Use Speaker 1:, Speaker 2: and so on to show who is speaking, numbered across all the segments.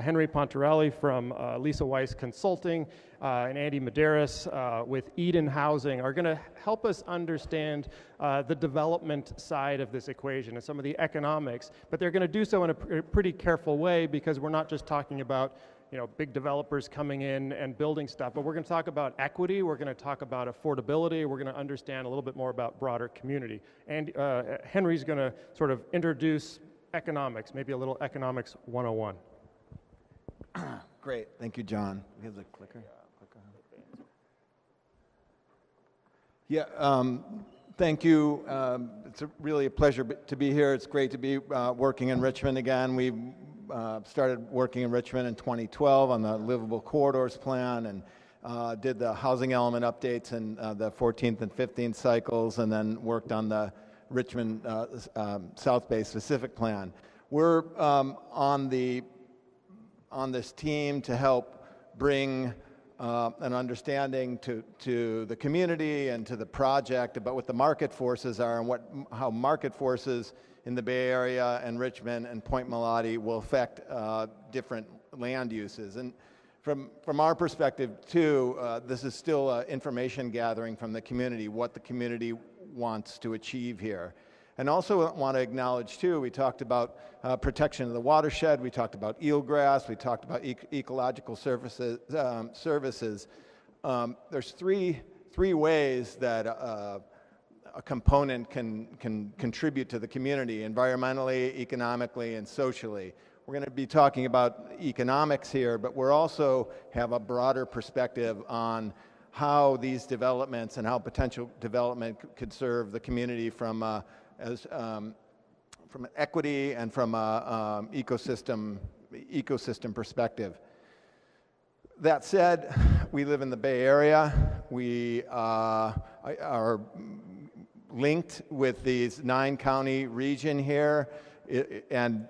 Speaker 1: Henry Pontarelli from Lisa Weiss Consulting and Andy Medeiros with Eden Housing are going to help us understand the development side of this equation and some of the economics, but they're going to do so in a pretty careful way, because we're not just talking about big developers coming in and building stuff, but we're going to talk about equity, we're going to talk about affordability, we're going to understand a little bit more about broader community. And Henry's going to sort of introduce economics, maybe a little economics 101.
Speaker 2: Great, thank you, John. We have the clicker. Yeah, thank you. It's really a pleasure to be here. It's great to be working in Richmond again. We started working in Richmond in 2012 on the Livable Corridors Plan, and did the housing element updates in the 14th and 15th cycles, and then worked on the Richmond South Bay Specific Plan. We're on this team to help bring an understanding to the community and to the project about what the market forces are and how market forces in the Bay Area and Richmond and Point Molate will affect different land uses. And from our perspective too, this is still information gathering from the community, what the community wants to achieve here. And also want to acknowledge too, we talked about protection of the watershed, we talked about eelgrass, we talked about ecological services. There's three ways that a component can contribute to the community: environmentally, economically, and socially. We're going to be talking about economics here, but we're also have a broader perspective on how these developments and how potential development could serve the community from an equity and from a ecosystem perspective. That said, we live in the Bay Area. We are linked with these 9-county region here, and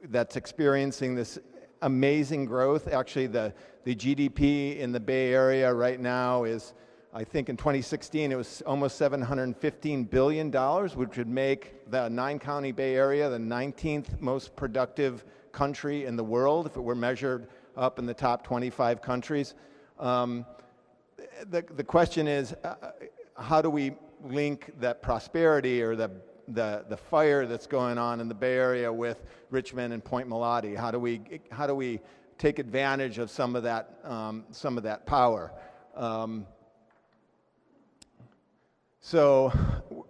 Speaker 2: that's experiencing this amazing growth. Actually, the GDP in the Bay Area right now is, I think in 2016, it was almost $715 billion, which would make the 9-county Bay Area the 19th most productive country in the world if it were measured up in the top 25 countries. The question is, how do we link that prosperity or the fire that's going on in the Bay Area with Richmond and Point Molate? How do we take advantage of some of that power? So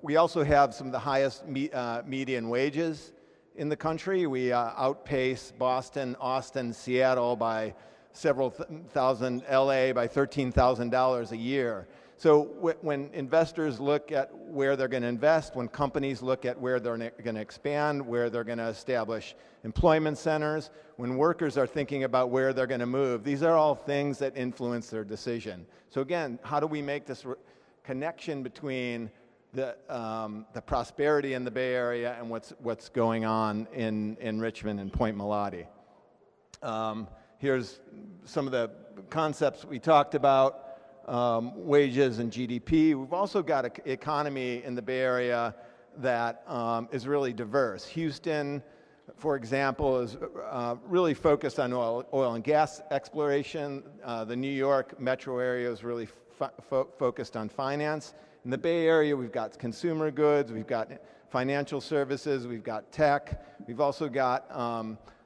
Speaker 2: we also have some of the highest median wages in the country. We outpace Boston, Austin, Seattle by several thousand, LA by $13,000 a year. So when investors look at where they're going to invest, when companies look at where they're going to expand, where they're going to establish employment centers, when workers are thinking about where they're going to move, these are all things that influence their decision. So again, how do we make this connection between the prosperity in the Bay Area and what's going on in Richmond and Point Molate? Here's some of the concepts we talked about. Wages and GDP. We've also got an economy in the Bay Area that is really diverse. Houston, for example, is really focused on oil and gas exploration. The New York metro area is really focused on finance. In the Bay Area, we've got consumer goods, we've got financial services, we've got tech. We've also got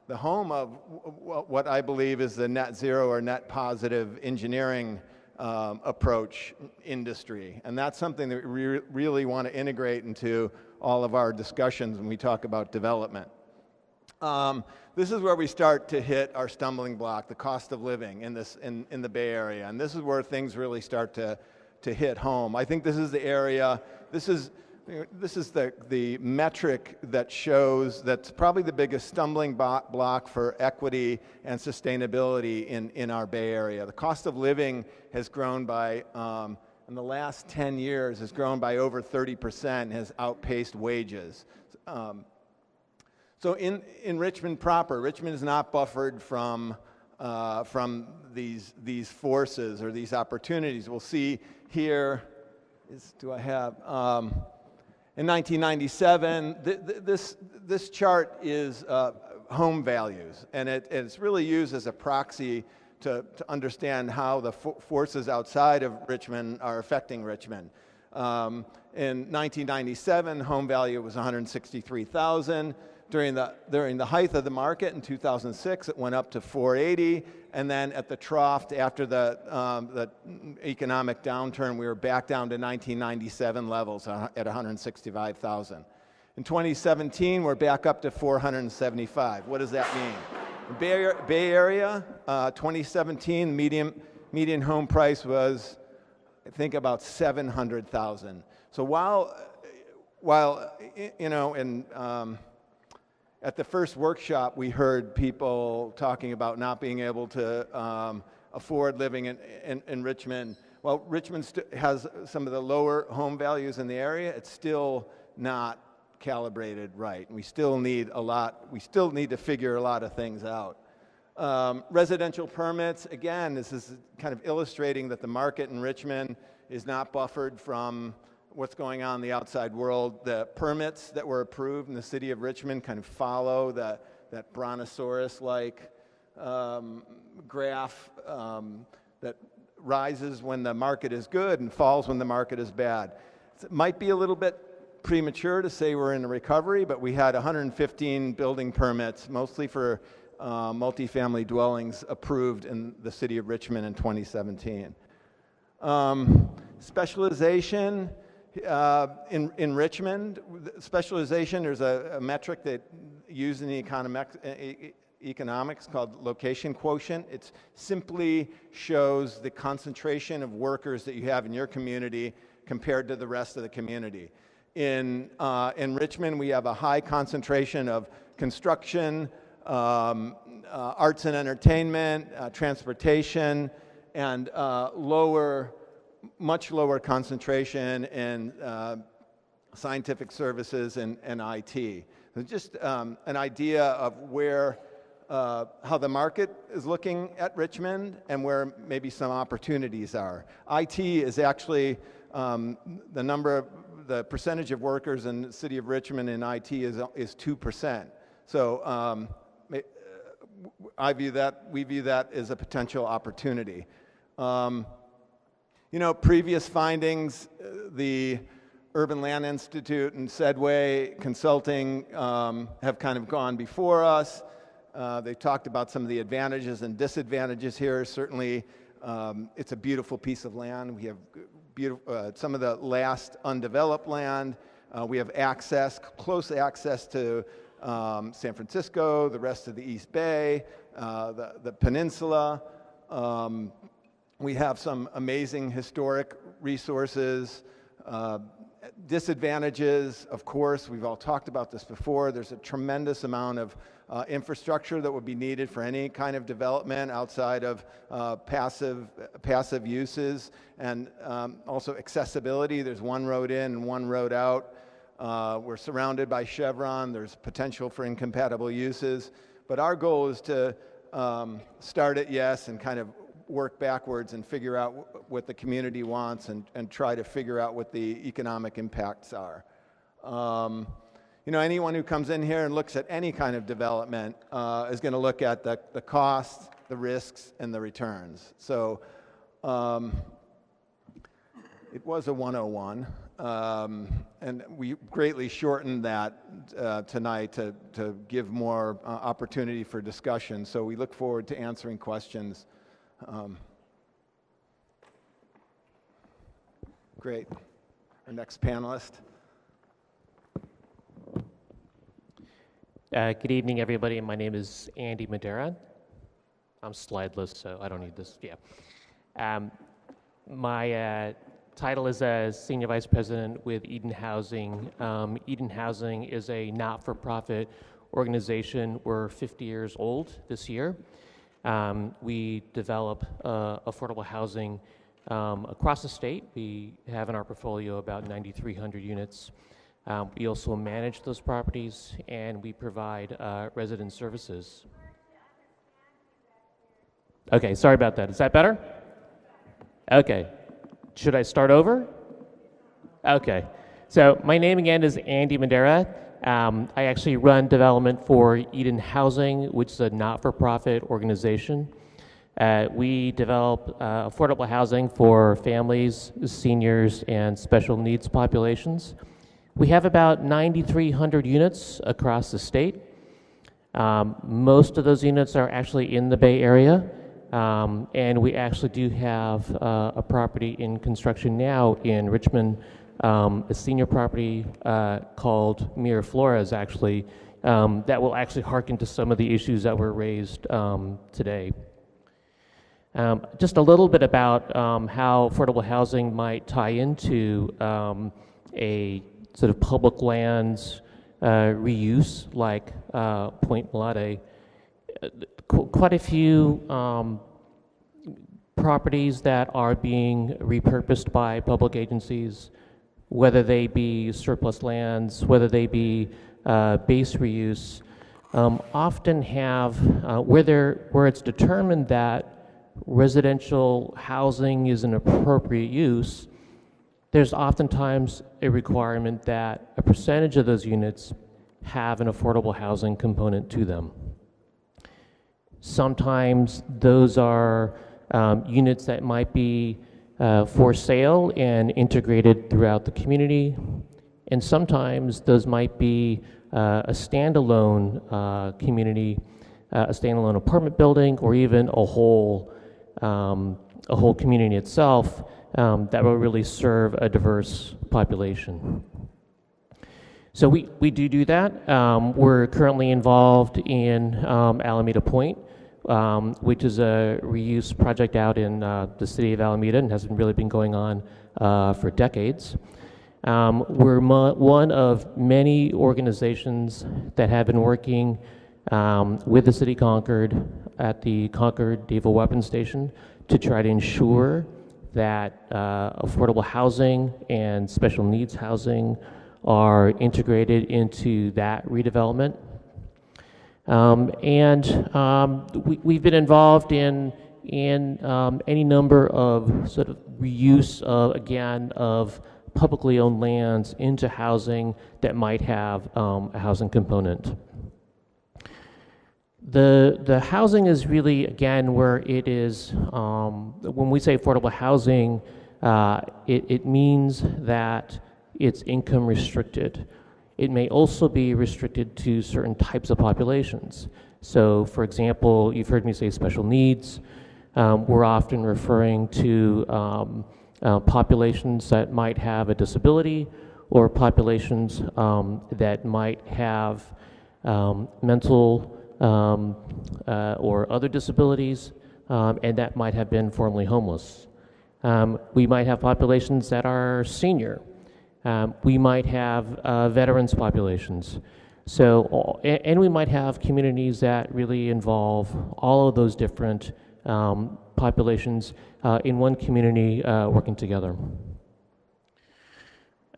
Speaker 2: the home of what I believe is the net zero or net positive engineering approach industry. And that's something that we really want to integrate into all of our discussions when we talk about development. This is where we start to hit our stumbling block, the cost of living in the Bay Area. And this is where things really start to hit home. I think this is the area, this is the metric that shows that's probably the biggest stumbling block for equity and sustainability in our Bay Area. The cost of living has grown by, in the last 10 years, has grown by over 30%, has outpaced wages. So in Richmond proper, Richmond is not buffered from these forces or these opportunities. We'll see here, in 1997, this chart is home values, and it's really used as a proxy to understand how the forces outside of Richmond are affecting Richmond. In 1997, home value was 163,000. During the height of the market in 2006, it went up to 480, and then at the trough after the economic downturn, we were back down to 1997 levels at 165,000. In 2017, we're back up to 475. What does that mean? Bay Area, 2017, median home price was, I think, about 700,000. So while you know, at the first workshop, we heard people talking about not being able to afford living in Richmond. Well, Richmond has some of the lower home values in the area. It's still not calibrated right. We still need to figure a lot of things out. Residential permits, again, this is kind of illustrating that the market in Richmond is not buffered from what's going on in the outside world. The permits that were approved in the city of Richmond kind of follow that brontosaurus-like graph that rises when the market is good and falls when the market is bad. It might be a little bit premature to say we're in a recovery, but we had 115 building permits, mostly for multifamily dwellings, approved in the city of Richmond in 2017. Specialization in Richmond. Specialization, there's a metric that used in the economics called location quotient. It simply shows the concentration of workers that you have in your community compared to the rest of the community. In Richmond, we have a high concentration of construction, arts and entertainment, transportation, and much lower concentration in scientific services and IT. So just an idea of how the market is looking at Richmond and where maybe some opportunities are. IT is actually the percentage of workers in the city of Richmond in IT is 2%. So we view that as a potential opportunity. You know, previous findings, the Urban Land Institute and Sedway Consulting have kind of gone before us. They've talked about some of the advantages and disadvantages here. Certainly, it's a beautiful piece of land. We have some of the last undeveloped land. We have close access to San Francisco, the rest of the East Bay, the peninsula. We have some amazing historic resources. Disadvantages, of course, we've all talked about this before. There's a tremendous amount of infrastructure that would be needed for any kind of development outside of passive uses, and also accessibility. There's one road in and one road out. We're surrounded by Chevron. There's potential for incompatible uses. But our goal is to start at yes and kind of work backwards and figure out what the community wants and try to figure out what the economic impacts are. You know, anyone who comes in here and looks at any kind of development is going to look at the costs, the risks, and the returns. So it was a 101, and we greatly shortened that tonight to give more opportunity for discussion. So we look forward to answering questions. Great. Our next panelist.
Speaker 3: Good evening, everybody. My name is Andy Madeira. I'm slideless, so I don't need this. Yeah. My title is Senior Vice President with Eden Housing. Eden Housing is a not-for-profit organization. We're 50 years old this year. We develop affordable housing across the state. We have in our portfolio about 9,300 units. We also manage those properties, and we provide resident services. Okay, sorry about that. Is that better? Okay. Should I start over? Okay. So my name again is Andy Madeira. I actually run development for Eden Housing, which is a not-for-profit organization. We develop affordable housing for families, seniors, and special needs populations. We have about 9,300 units across the state. Most of those units are actually in the Bay Area, and we actually do have a property in construction now in Richmond, a senior property called Miraflores, actually, that will actually hearken to some of the issues that were raised today. Just a little bit about how affordable housing might tie into a sort of public lands reuse like Point Molate. Quite a few properties that are being repurposed by public agencies, whether they be surplus lands, whether they be base reuse, often have where it's determined that residential housing is an appropriate use, there's oftentimes a requirement that a percentage of those units have an affordable housing component to them. Sometimes those are units that might be for sale and integrated throughout the community, and sometimes those might be a standalone community, a standalone apartment building, or even a whole community itself that will really serve a diverse population. So we do that. We're currently involved in Alameda Point, which is a reuse project out in the city of Alameda and has really been going on for decades. We're one of many organizations that have been working with the city Concord at the Concord Naval Weapons Station to try to ensure that affordable housing and special needs housing are integrated into that redevelopment. We've been involved in any number of sort of reuse of publicly owned lands into housing that might have a housing component. The housing is really, again, where it is, when we say affordable housing, it means that it's income restricted. It may also be restricted to certain types of populations. So, for example, you've heard me say special needs. We're often referring to populations that might have a disability, or populations that might have mental or other disabilities, and that might have been formerly homeless. We might have populations that are senior. We might have veterans populations. So, and we might have communities that really involve all of those different populations in one community working together.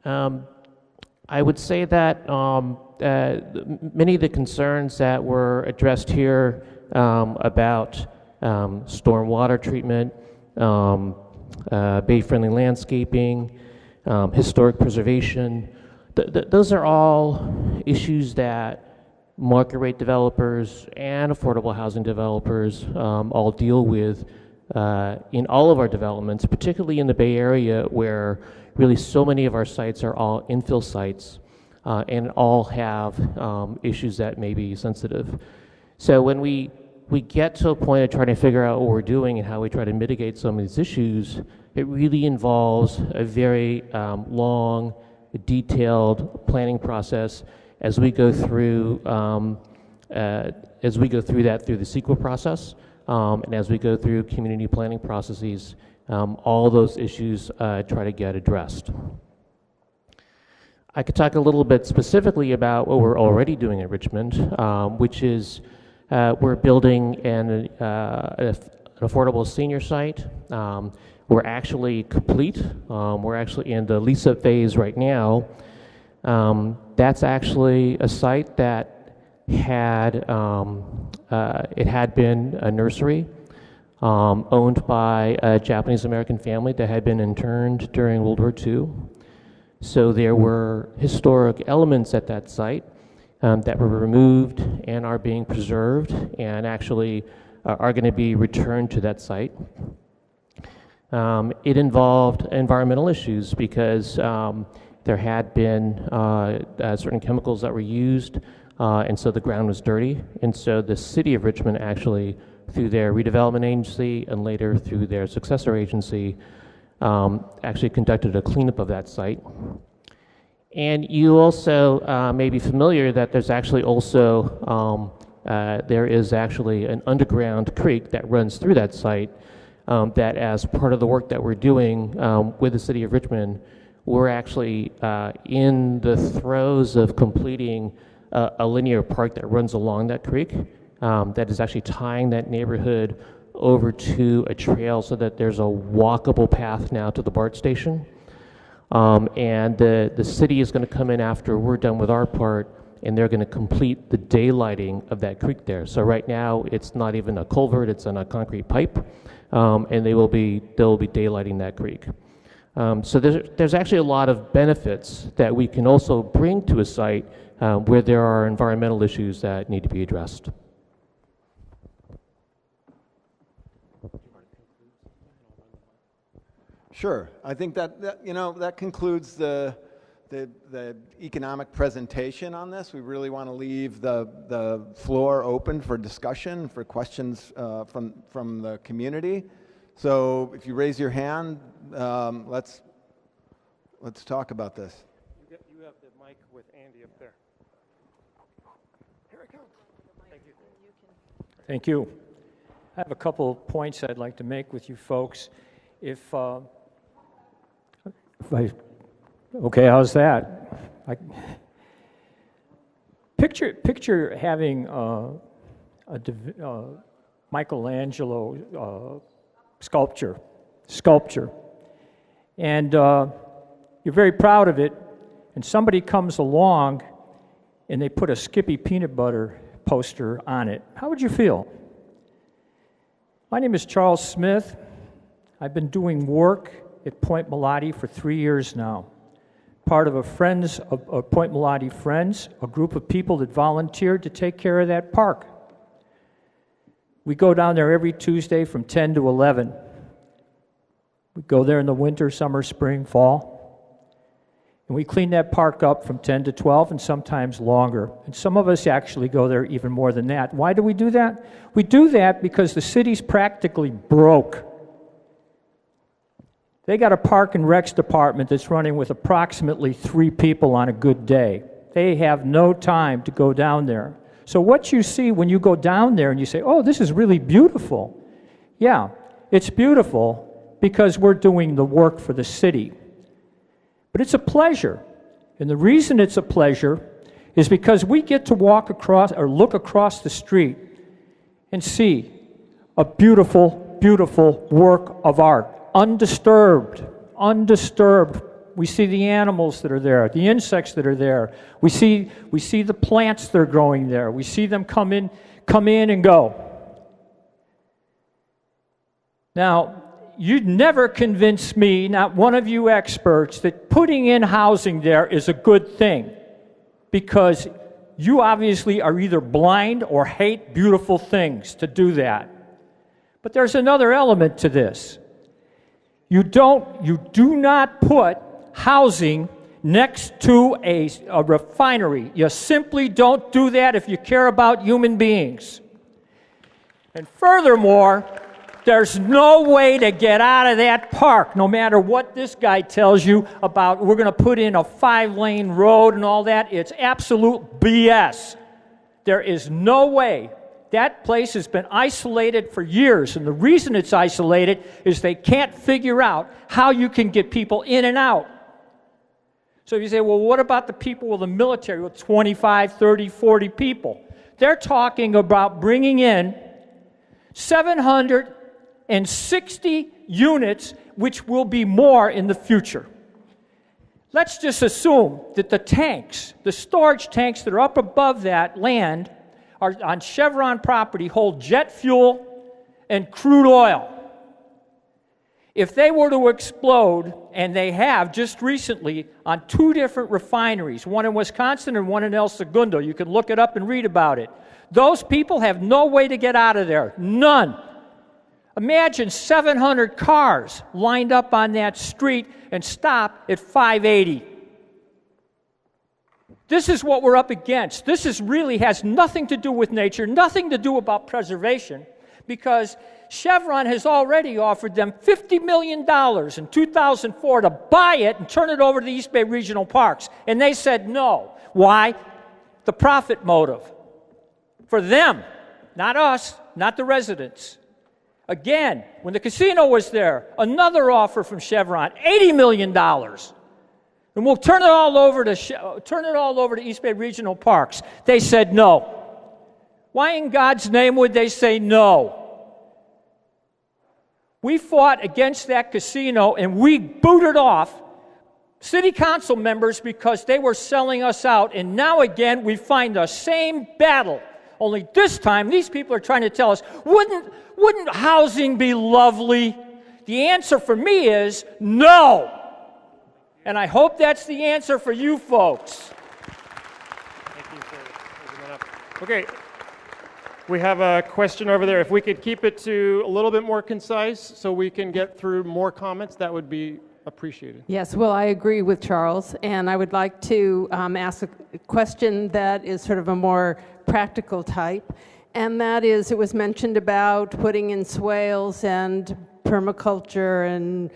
Speaker 3: I would say that many of the concerns that were addressed here about stormwater treatment, bay-friendly landscaping, historic preservation, those are all issues that market rate developers and affordable housing developers all deal with in all of our developments, particularly in the Bay Area, where really so many of our sites are all infill sites and all have issues that may be sensitive. So when we get to a point of trying to figure out what we're doing and how we try to mitigate some of these issues, it really involves a very long, detailed planning process as we go through that through the CEQA process, and as we go through community planning processes, all those issues try to get addressed. I could talk a little bit specifically about what we're already doing at Richmond, which is we're building an affordable senior site. We're actually complete. We're actually in the lease-up phase right now. That's actually a site that had it had been a nursery owned by a Japanese American family that had been interned during World War II. So there were historic elements at that site that were removed and are being preserved and actually are going to be returned to that site. It involved environmental issues because there had been certain chemicals that were used, and so the ground was dirty. And so the city of Richmond actually, through their redevelopment agency and later through their successor agency, actually conducted a cleanup of that site. And you also may be familiar that there's actually also, there is actually an underground creek that runs through that site that as part of the work that we're doing with the city of Richmond, we're actually in the throes of completing a linear park that runs along that creek that is actually tying that neighborhood over to a trail so that there's a walkable path now to the BART station. And the city is going to come in after we're done with our part, and they're going to complete the daylighting of that creek there. So right now, it's not even a culvert, it's on a concrete pipe, and they'll be daylighting that creek. So there's actually a lot of benefits that we can also bring to a site where there are environmental issues that need to be addressed.
Speaker 2: Sure. I think that concludes the economic presentation on this. We really want to leave the floor open for discussion, for questions from the community. So if you raise your hand, let's talk about this.
Speaker 1: You have the mic with Andy up there. Here it comes. Thank you.
Speaker 4: Thank you. I have a couple of points I'd like to make with you folks. Okay, how's that? Picture having Michelangelo sculpture, and you're very proud of it, and somebody comes along and they put a Skippy peanut butter poster on it. How would you feel? My name is Charles Smith. I've been doing work at Point Molate for 3 years now. Part of a Point Molate Friends, a group of people that volunteered to take care of that park. We go down there every Tuesday from 10 to 11. We go there in the winter, summer, spring, fall. And we clean that park up from 10 to 12 and sometimes longer. And some of us actually go there even more than that. Why do we do that? We do that because the city's practically broke. They got a park and recs department that's running with approximately 3 people on a good day. They have no time to go down there. So what you see when you go down there and you say, oh, this is really beautiful. Yeah, it's beautiful because we're doing the work for the city. But it's a pleasure. And the reason it's a pleasure is because we get to walk across or look across the street and see a beautiful, beautiful work of art. Undisturbed. We see the animals that are there, the insects that are there. We see the plants that are growing there. We see them come in and go. Now, you'd never convince me, not one of you experts, that putting in housing there is a good thing, because you obviously are either blind or hate beautiful things to do that. But there's another element to this. You do not put housing next to a refinery. You simply don't do that if you care about human beings. And furthermore, there's no way to get out of that park, no matter what this guy tells you about we're going to put in a 5-lane road and all that. It's absolute BS. There is no way. That place has been isolated for years, and the reason it's isolated is they can't figure out how you can get people in and out. So if you say, well, what about the people with the military with 25, 30, 40 people? They're talking about bringing in 760 units, which will be more in the future. Let's just assume that the storage tanks that are up above that land are on Chevron property, hold jet fuel and crude oil. if they were to explode, and they have just recently on 2 different refineries, one in Wisconsin and one in El Segundo, you can look it up and read about it. Those people have no way to get out of there, none. Imagine 700 cars lined up on that street and stop at 580. This is what we're up against. This is really has nothing to do with nature, nothing to do about preservation, because Chevron has already offered them $50 million in 2004 to buy it and turn it over to the East Bay Regional Parks. And they said no. Why? The profit motive. For them, not us, not the residents. Again, when the casino was there, another offer from Chevron, $80 million. And we'll turn it all over to East Bay Regional Parks. They said no. Why in God's name would they say no? We fought against that casino and we booted off city council members because they were selling us out, and now again we find the same battle. Only this time these people are trying to tell us, wouldn't housing be lovely? The answer for me is no. And I hope that's the answer for you folks.
Speaker 1: Thank you for bringing that up. Okay. We have a question over there. If we could keep it to a little bit more concise so we can get through more comments, that would be appreciated.
Speaker 5: Yes, well, I agree with Charles, and I would like to ask a question that is sort of a more practical type, and that is, it was mentioned about putting in swales and permaculture and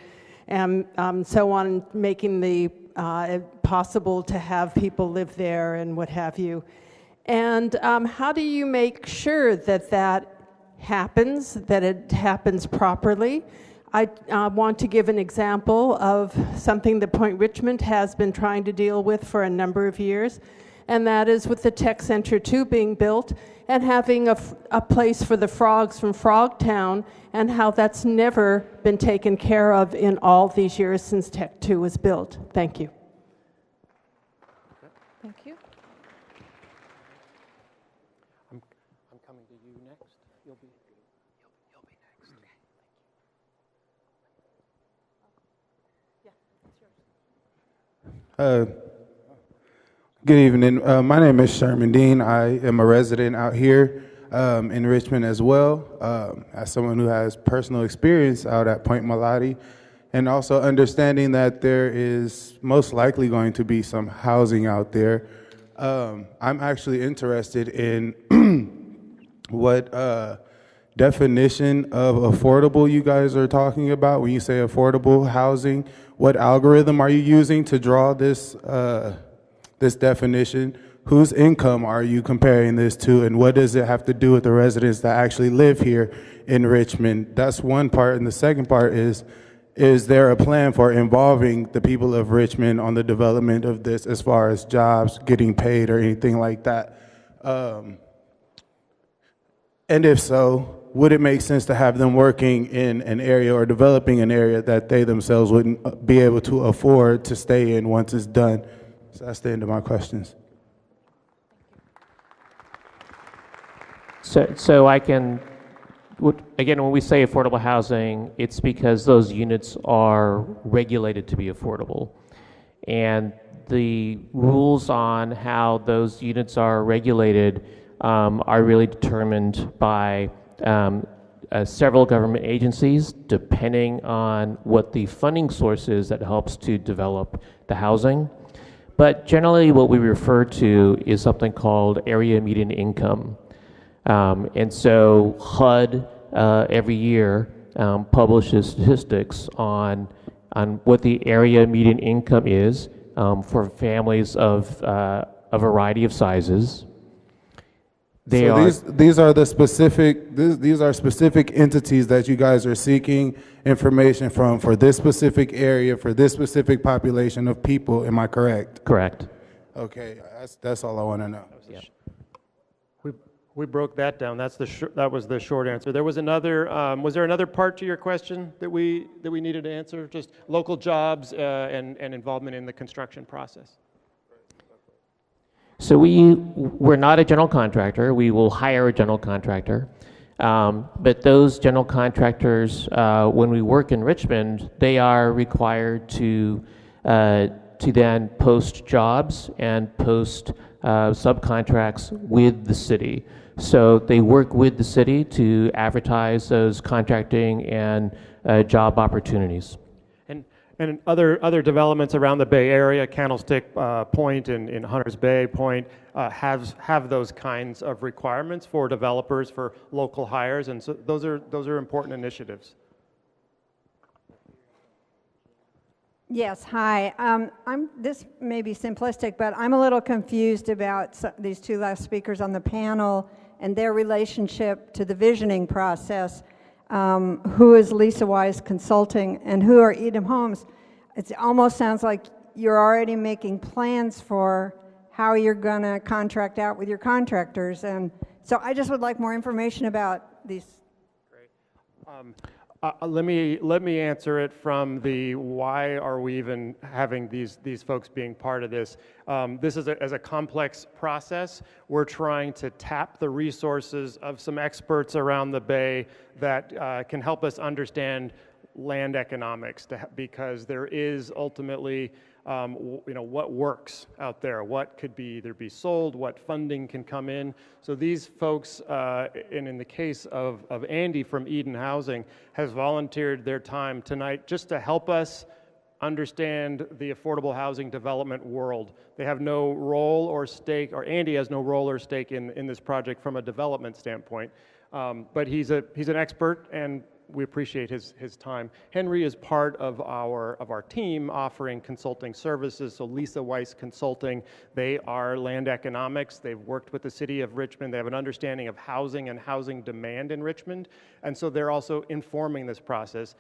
Speaker 5: so on, making the possible to have people live there and what have you. And how do you make sure that that happens, that it happens properly? I want to give an example of something that Point Richmond has been trying to deal with for a number of years, and that is with the Tech Center 2 being built and having a place for the frogs from Frogtown, and how that's never been taken care of in all these years since Tech 2 was built. Thank you.
Speaker 6: Thank you.
Speaker 1: I'm coming to you next. You'll be next.
Speaker 7: Good evening. My name is Sherman Dean. I am a resident out here in Richmond as well, as someone who has personal experience out at Point Molate, and also understanding that there is most likely going to be some housing out there. I'm actually interested in what definition of affordable you guys are talking about when you say affordable housing. What algorithm are you using to draw this this definition? Whose income are you comparing this to, and what does it have to do with the residents that actually live here in Richmond? That's one part, and the second part is there a plan for involving the people of Richmond on the development of this as far as jobs, getting paid, or anything like that? And if so, would it make sense to have them working in an area or developing an area that they themselves wouldn't be able to afford to stay in once it's done? So that's the end of my questions.
Speaker 3: So I can, again, when we say affordable housing, it's because those units are regulated to be affordable. And the rules on how those units are regulated are really determined by several government agencies, depending on what the funding source is that helps to develop the housing. But generally what we refer to is something called area median income. And so HUD every year publishes statistics on what the area median income is for families of a variety of sizes. These are specific entities that you guys are seeking information from for this specific area, for this specific population of people. Am I correct? Correct.
Speaker 7: Okay, that's all I want to know.
Speaker 3: Yeah.
Speaker 1: We broke that down. That was the short answer. There was another. Was there another part to your question that we needed to answer? Just local jobs and involvement in the construction process.
Speaker 3: So we're not a general contractor. We will hire a general contractor. But those general contractors, when we work in Richmond, they are required to then post jobs and post subcontracts with the city. So they work with the city to advertise those contracting and job opportunities.
Speaker 1: And other developments around the Bay Area, Candlestick Point in Hunters Bay Point, have those kinds of requirements for developers, for local hires, and so those are important initiatives.
Speaker 6: Yes, hi. This may be simplistic, but I'm a little confused about these two last speakers on the panel and their relationship to the visioning process. Who is Lisa Wise Consulting and who are Edom Homes? It almost sounds like you're already making plans for how you're going to contract out with your contractors. And so I just would like more information about these.
Speaker 1: Great. Let me answer it from the why are we even having these folks being part of this. This is a complex process. We're trying to tap the resources of some experts around the Bay that can help us understand land economics, because there is ultimately what works out there, what could be either be sold, what funding can come in. So these folks, and in the case of Andy from Eden Housing, has volunteered their time tonight just to help us understand the affordable housing development world. They have no role or stake, or Andy has no role or stake in this project from a development standpoint, but he's an expert, and we appreciate his time. Henry is part of our team offering consulting services. So Lisa Weiss Consulting, they are land economics. They've worked with the city of Richmond. They have an understanding of housing and housing demand in Richmond. And so they're also informing this process.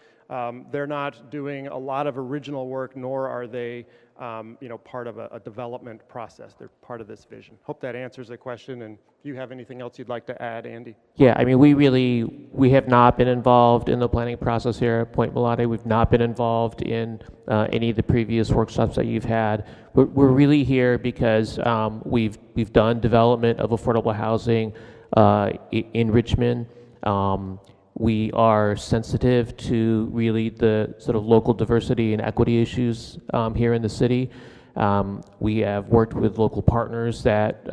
Speaker 1: They're not doing a lot of original work, nor are they part of a development process. They're part of this vision. Hope that answers the question. And if you have anything else you'd like to add, Andy?
Speaker 3: Yeah, I mean, we have not been involved in the planning process here at Point Molate. We've not been involved in any of the previous workshops that you've had. We're really here because we've done development of affordable housing in Richmond. We are sensitive to really the sort of local diversity and equity issues here in the city. We have worked with local partners that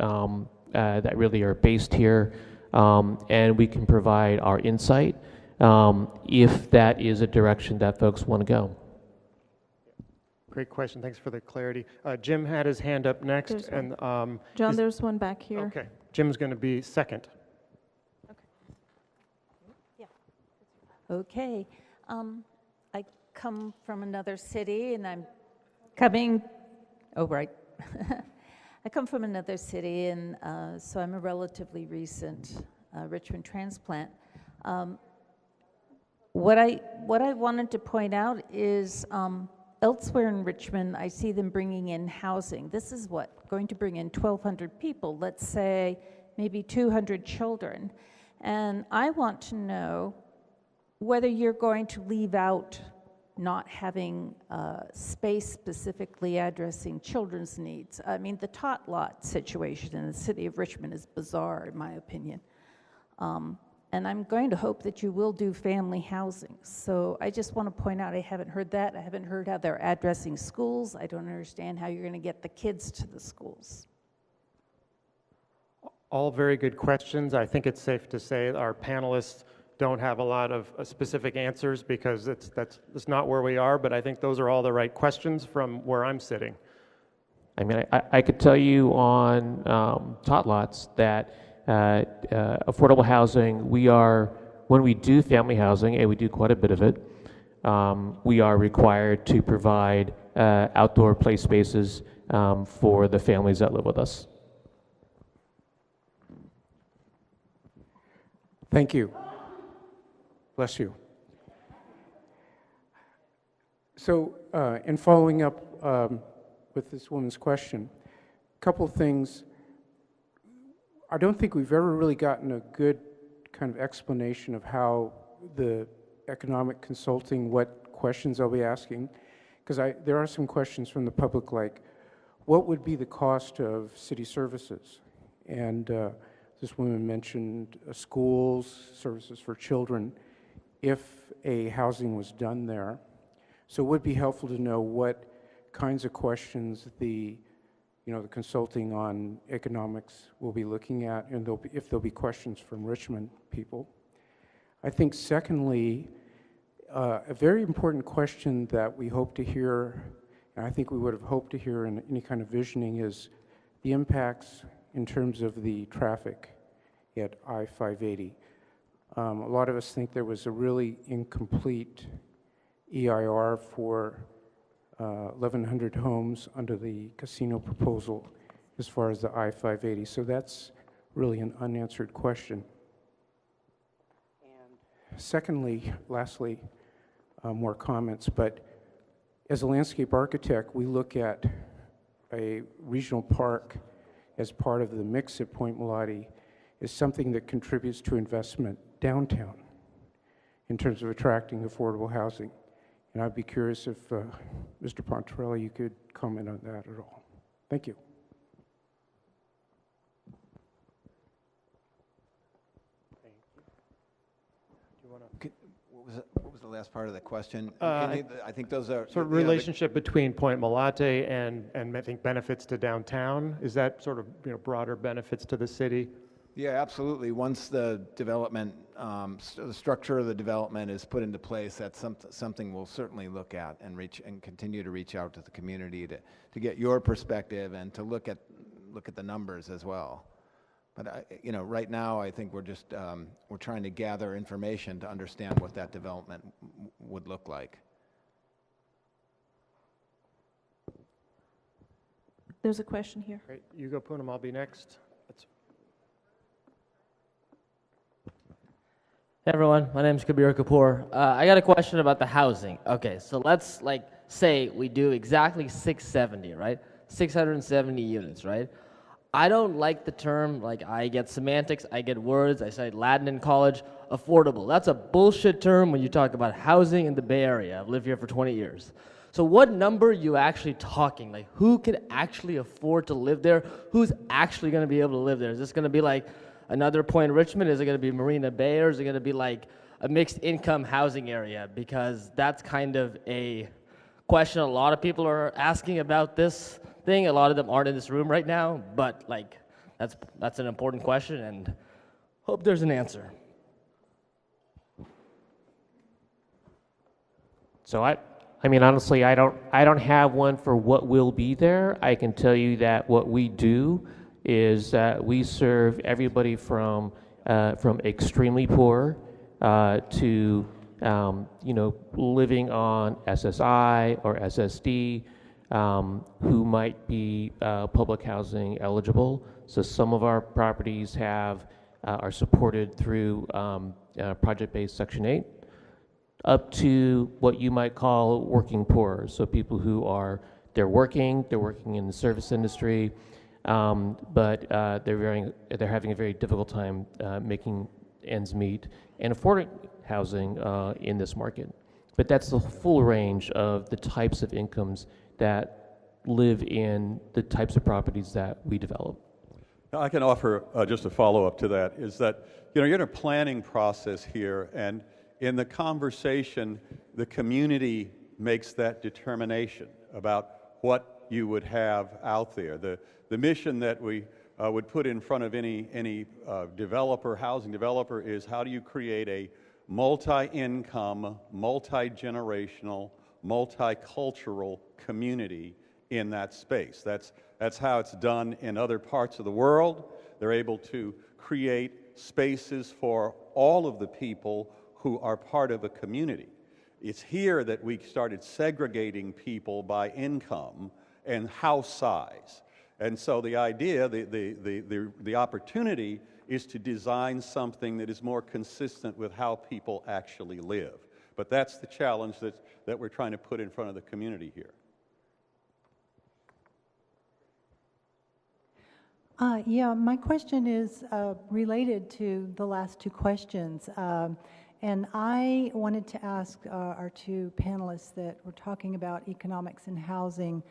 Speaker 3: really are based here, and we can provide our insight if that is a direction that folks want to go.
Speaker 1: Great question. Thanks for the clarity. Jim had his hand up next, and
Speaker 8: John, there's one back here.
Speaker 1: Okay, Jim's going to be second.
Speaker 9: Okay. I come from another city, and I'm coming. Oh, right. I come from another city, and so I'm a relatively recent Richmond transplant. What I wanted to point out is elsewhere in Richmond, I see them bringing in housing. This is going to bring in 1,200 people, let's say maybe 200 children. And I want to know whether you're going to leave out not having space specifically addressing children's needs. I mean, the tot lot situation in the city of Richmond is bizarre, in my opinion. And I'm going to hope that you will do family housing. So I just want to point out, I haven't heard that. I haven't heard how they're addressing schools. I don't understand how you're going to get the kids to the schools.
Speaker 1: All very good questions. I think it's safe to say our panelists don't have a lot of specific answers because that's not where we are, but I think those are all the right questions from where I'm sitting.
Speaker 3: I mean, I could tell you on tot lots that affordable housing, when we do family housing, and we do quite a bit of it, we are required to provide outdoor play spaces for the families that live with us.
Speaker 10: Thank you. Bless you. So, in following up with this woman's question, a couple of things. I don't think we've ever really gotten a good kind of explanation of how the economic consulting, what questions I'll be asking, because there are some questions from the public like, what would be the cost of city services? And this woman mentioned schools, services for children, if a housing was done there. So it would be helpful to know what kinds of questions the consulting on economics will be looking at, and if there'll be questions from Richmond people. I think secondly, a very important question that we hope to hear, and I think we would have hoped to hear in any kind of visioning, is the impacts in terms of the traffic at I-580. A lot of us think there was a really incomplete EIR for 1,100 homes under the casino proposal as far as the I-580. So that's really an unanswered question. And secondly, lastly, more comments, but as a landscape architect, we look at a regional park as part of the mix at Point Molate as something that contributes to investment downtown in terms of attracting affordable housing. And I'd be curious if, Mr. Pontarelli, you could comment on that at all. Thank you.
Speaker 2: What was the last part of the question? I think those are
Speaker 1: sort of relationship between Point Molate and I think benefits to downtown. Is that sort of broader benefits to the city?
Speaker 2: Yeah, absolutely. Once the development, the structure of the development is put into place, that's something we'll certainly look at and continue to reach out to the community to get your perspective and to look at the numbers as well. But right now I think we're just we're trying to gather information to understand what that development would look like.
Speaker 8: There's a question here.
Speaker 1: Great. You go, Poonam. I'll be next.
Speaker 11: Hey everyone, my name is Kabir Kapoor. I got a question about the housing. Okay, so let's say we do exactly 670, right? 670 units, right? I don't like the term, I get semantics, I get words, I studied Latin in college, affordable. That's a bullshit term when you talk about housing in the Bay Area. I've lived here for 20 years. So what number are you actually talking? Who can actually afford to live there? Who's actually going to be able to live there? Is this going to be another Point Richmond? Is it going to be Marina Bay, or is it going to be a mixed income housing area? Because that's kind of a question a lot of people are asking about this thing. A lot of them aren't in this room right now, but that's an important question, and hope there's an answer.
Speaker 3: So I mean, honestly, I don't have one for what will be there. I can tell you that what we do is that we serve everybody from extremely poor to living on SSI or SSD, who might be public housing eligible. So some of our properties are supported through project-based Section 8, up to what you might call working poor. So people who they're working in the service industry, but they're having a very difficult time making ends meet and affording housing in this market. But that's the full range of the types of incomes that live in the types of properties that we develop.
Speaker 12: I can offer just a follow-up to that, is that you're in a planning process here, and in the conversation, the community makes that determination about what you would have out there. The mission that we would put in front of any developer, housing developer, is how do you create a multi-income, multi-generational, multicultural community in that space. That's how it's done in other parts of the world. They're able to create spaces for all of the people who are part of a community. It's here that we started segregating people by income and house size. And so the idea, the opportunity is to design something that is more consistent with how people actually live. But that's the challenge that we're trying to put in front of the community here.
Speaker 13: Yeah, my question is related to the last two questions. And I wanted to ask our two panelists that were talking about economics and housing.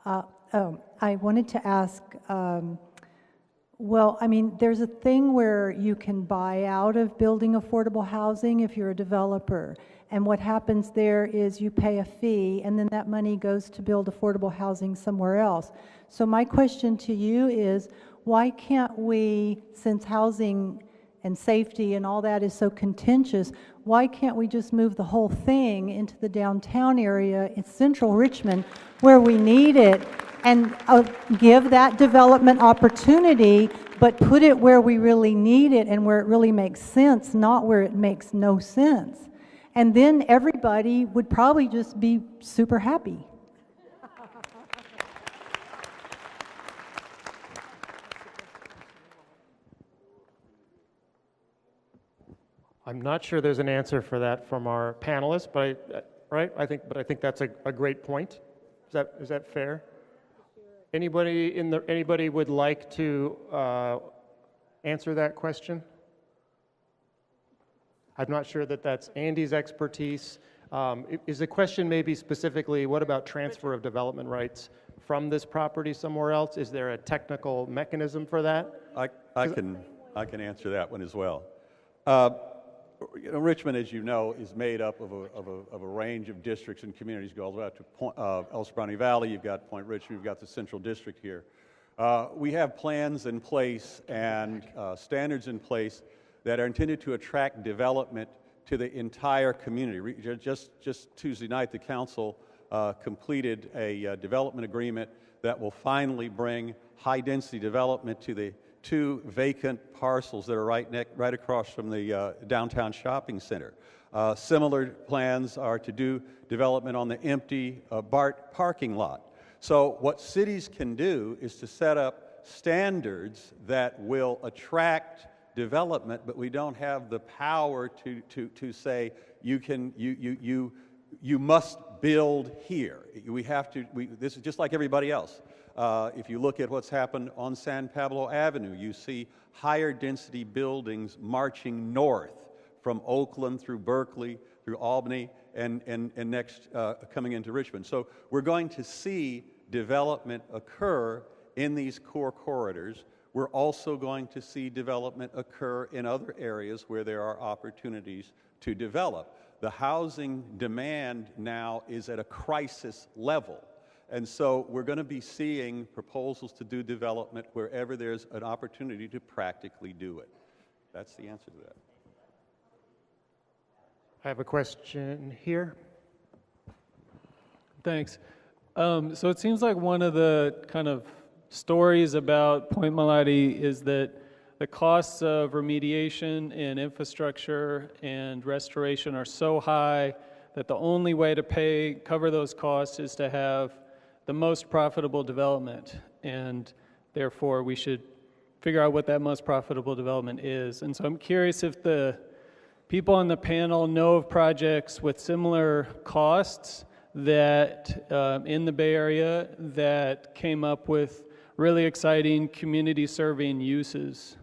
Speaker 13: I wanted to ask Well, I mean, there's a thing where you can buy out of building affordable housing if you're a developer. And what happens there is you pay a fee, and then that money goes to build affordable housing somewhere else. So my question to you is, why can't we, since housing and safety and all that is so contentious, why can't we just move the whole thing into the downtown area in central Richmond where we need it, and give that development opportunity, but put it where we really need it and where it really makes sense, not where it makes no sense. And then everybody would probably just be super happy.
Speaker 1: I'm not sure there's an answer for that from our panelists, but I think that's a great point. Is that fair? Anybody would like to answer that question? I'm not sure that that's Andy's expertise. Is the question maybe specifically, what about transfer of development rights from this property somewhere else? Is there a technical mechanism for that?
Speaker 12: I can answer that one as well. Richmond, as you know, is made up of a range of districts and communities. You go all the way out to El Sobrante Valley, you've got Point Richmond, you've got the Central District here. We have plans in place and standards in place that are intended to attract development to the entire community. Just Tuesday night, the council completed a development agreement that will finally bring high-density development to the 2 vacant parcels that are right across from the downtown shopping center. Similar plans are to do development on the empty BART parking lot. So what cities can do is to set up standards that will attract development, but we don't have the power to say you must build here. This is just like everybody else. If you look at what's happened on San Pablo Avenue, you see higher density buildings marching north from Oakland through Berkeley, through Albany, and next coming into Richmond. So we're going to see development occur in these core corridors. We're also going to see development occur in other areas where there are opportunities to develop. The housing demand now is at a crisis level. And so we're going to be seeing proposals to do development wherever there's an opportunity to practically do it. That's the answer to that.
Speaker 1: I have a question here.
Speaker 14: Thanks. So it seems like one of the kind of stories about Point Molate is that the costs of remediation and infrastructure and restoration are so high that the only way to cover those costs is to have the most profitable development, and therefore we should figure out what that most profitable development is. And so I'm curious if the people on the panel know of projects with similar costs that in the Bay Area that came up with really exciting community serving uses.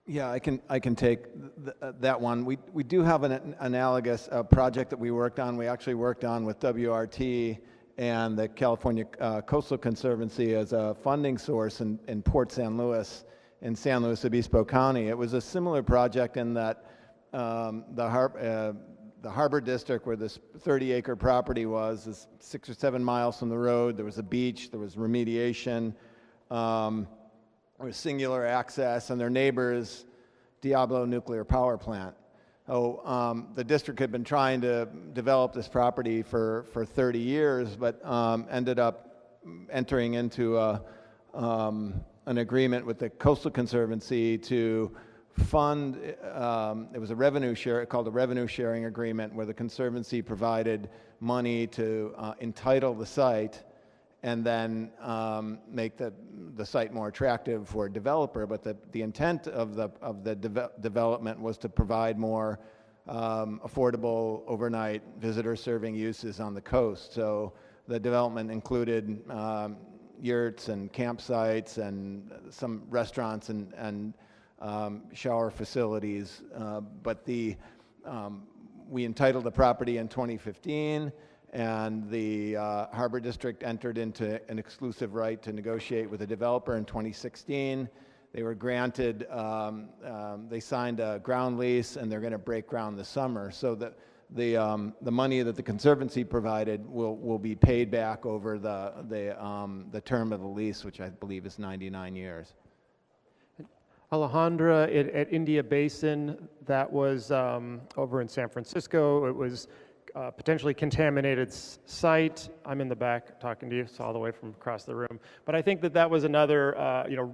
Speaker 2: Yeah, I can take that one. We do have an analogous project that we worked on. We actually worked on with WRT and the California Coastal Conservancy as a funding source in Port San Luis in San Luis Obispo County. It was a similar project in that the harbor district where this 30-acre property was is 6 or 7 miles from the road. There was a beach, there was remediation, there was singular access, and their neighbors, Diablo Nuclear Power Plant. So the district had been trying to develop this property for 30 years, but ended up entering into an agreement with the Coastal Conservancy to fund, it was a revenue share, called a revenue sharing agreement, where the Conservancy provided money to entitle the site and then make the site more attractive for a developer. But the intent of the development was to provide more affordable overnight visitor serving uses on the coast. So the development included yurts and campsites and some restaurants and shower facilities. But we entitled the property in 2015, and the Harbor District entered into an exclusive right to negotiate with a developer in 2016. They were granted, they signed a ground lease, and they're going to break ground this summer. So that the money that the Conservancy provided will be paid back over the term of the lease, which I believe is 99 years.
Speaker 1: Alejandra, at India Basin, that was over in San Francisco. It was potentially contaminated site. I'm in the back talking to you, so all the way from across the room. But I think that was another,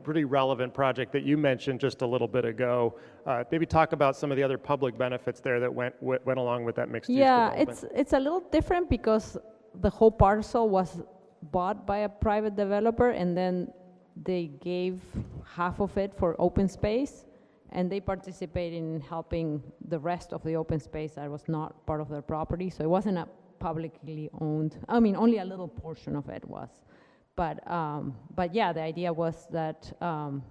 Speaker 1: really relevant project that you mentioned just a little bit ago. Maybe talk about some of the other public benefits there that went along with that mixed-use development.
Speaker 5: Yeah, it's a little different because the whole parcel was bought by a private developer, and then they gave half of it for open space, and they participated in helping the rest of the open space that was not part of their property. So it wasn't a publicly owned, only a little portion of it was. But yeah, the idea was that, and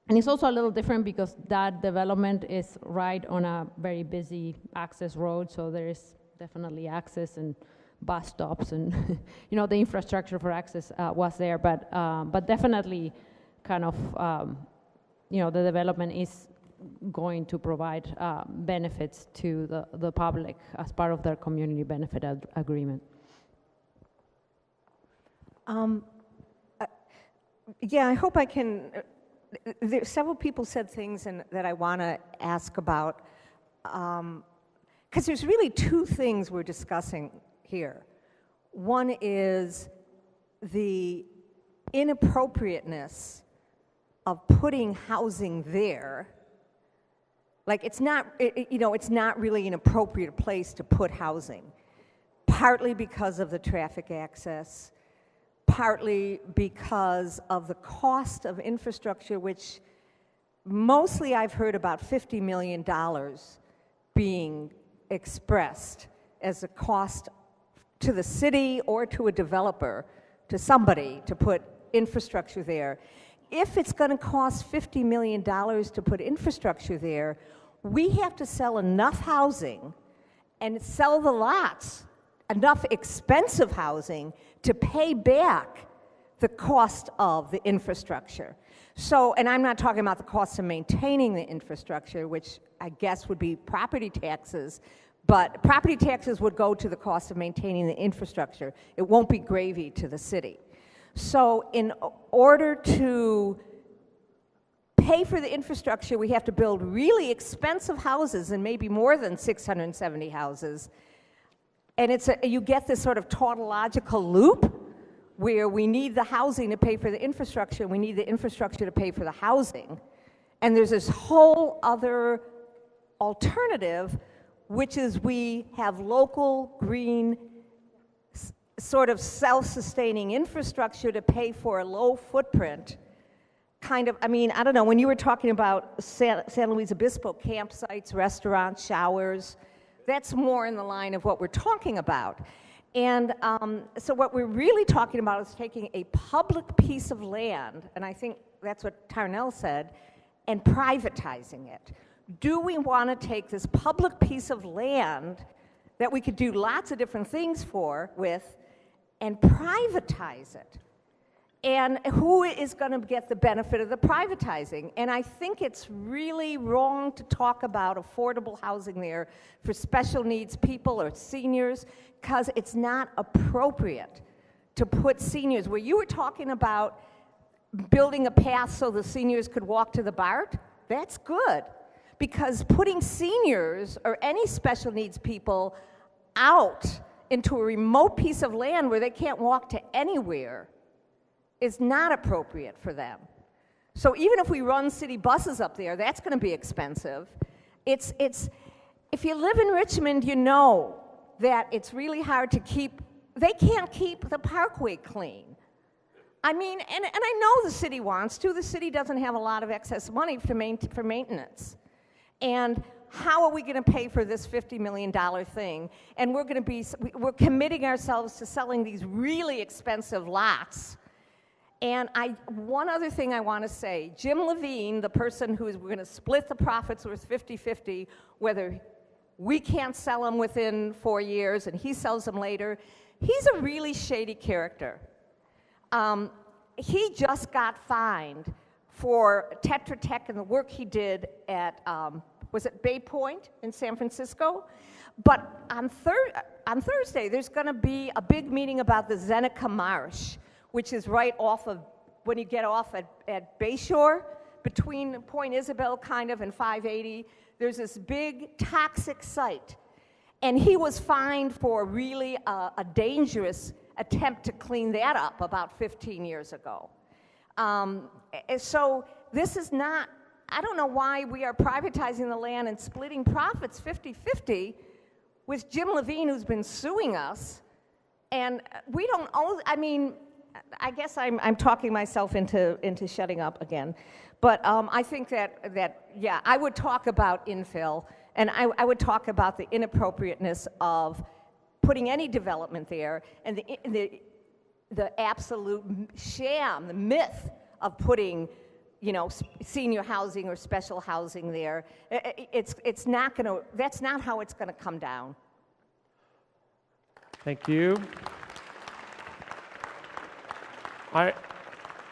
Speaker 5: it's also a little different because that development is right on a very busy access road, so there is definitely access and bus stops and the infrastructure for access was there, but definitely kind of the development is going to provide benefits to the public as part of their community benefit agreement.
Speaker 15: Yeah, I hope I can. Several people said things that I want to ask about, because there's really two things we're discussing here. One is the inappropriateness of putting housing there. Like it's not really an appropriate place to put housing, partly because of the traffic access, partly because of the cost of infrastructure, which mostly I've heard about $50 million being expressed as a cost to the city or to a developer, to somebody, to put infrastructure there. If it's going to cost $50 million to put infrastructure there, we have to sell enough housing and sell the lots, enough expensive housing to pay back the cost of the infrastructure. So, and I'm not talking about the cost of maintaining the infrastructure, which I guess would be property taxes, but property taxes would go to the cost of maintaining the infrastructure. It won't be gravy to the city. So in order to pay for the infrastructure, we have to build really expensive houses, and maybe more than 670 houses. And you get this sort of tautological loop where we need the housing to pay for the infrastructure, and we need the infrastructure to pay for the housing. And there's this whole other alternative, which is we have local green sort of self-sustaining infrastructure to pay for a low footprint kind of, I don't know, when you were talking about San Luis Obispo campsites, restaurants, showers, that's more in the line of what we're talking about. And so what we're really talking about is taking a public piece of land, and I think that's what Tarnell said, and privatizing it. Do we want to take this public piece of land that we could do lots of different things with and privatize it? And who is going to get the benefit of the privatizing? And I think it's really wrong to talk about affordable housing there for special needs people or seniors, because it's not appropriate to put seniors, where you were talking about building a path so the seniors could walk to the BART, that's good. Because putting seniors or any special needs people out into a remote piece of land where they can't walk to anywhere is not appropriate for them. So even if we run city buses up there, that's going to be expensive. If you live in Richmond, you know that it's really hard to they can't keep the parkway clean. And I know the city wants to. The city doesn't have a lot of excess money for maintenance. And how are we going to pay for this $50 million thing? And we're committing ourselves to selling these really expensive lots. And one other thing I want to say, Jim Levine, the person we're going to split the profits with 50-50, whether we can't sell them within 4 years, and he sells them later. He's a really shady character. He just got fined for Tetra Tech and the work he did at, was it Bay Point in San Francisco? But on Thursday, there's going to be a big meeting about the Zeneca Marsh, which is right off of, when you get off at Bayshore, between Point Isabel kind of and 580, there's this big toxic site. And he was fined for really a dangerous attempt to clean that up about 15 years ago. So this is not, I don't know why we are privatizing the land and splitting profits 50-50 with Jim Levine, who's been suing us. And we don't own, I mean, I guess I'm talking myself into shutting up again. But I think that, yeah, I would talk about infill, and I would talk about the inappropriateness of putting any development there, and the absolute sham, the myth of putting, you know, senior housing or special housing there. It's not going to, that's not how it's going to come down.
Speaker 1: Thank you.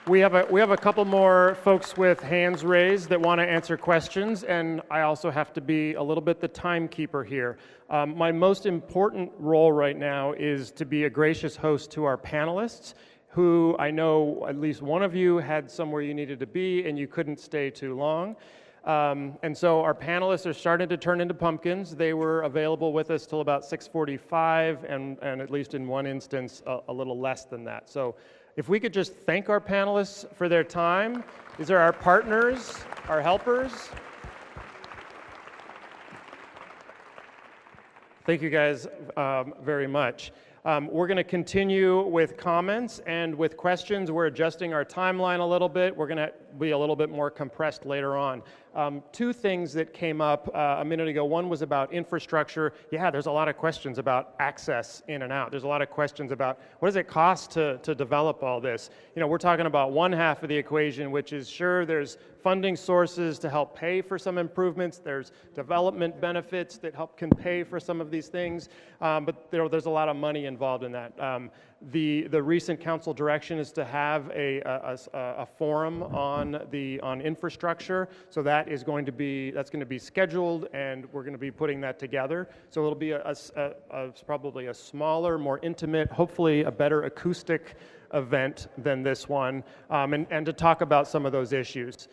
Speaker 1: We have a couple more folks with hands raised that want to answer questions, and I also have to be a little bit the timekeeper here. My most important role right now is to be a gracious host to our panelists, who I know at least one of you had somewhere you needed to be and you couldn't stay too long. And so our panelists are starting to turn into pumpkins. They were available with us till about 6:45, and at least in one instance, a little less than that. So if we could just thank our panelists for their time. These are our partners, our helpers. Thank you guys very much. We're going to continue with comments and with questions. We're adjusting our timeline a little bit. We're going to be a little bit more compressed later on. Two things that came up a minute ago. One was about infrastructure. Yeah, there's a lot of questions about access in and out. There's a lot of questions about what does it cost to develop all this. You know, we're talking about one half of the equation, which is sure there's funding sources to help pay for some improvements. There's development benefits that can pay for some of these things, but there's a lot of money involved in that. The recent council direction is to have a forum on infrastructure, so that's going to be scheduled, and we're going to be putting that together. So it'll be probably a smaller, more intimate, hopefully a better acoustic event than this one, and to talk about some of those issues.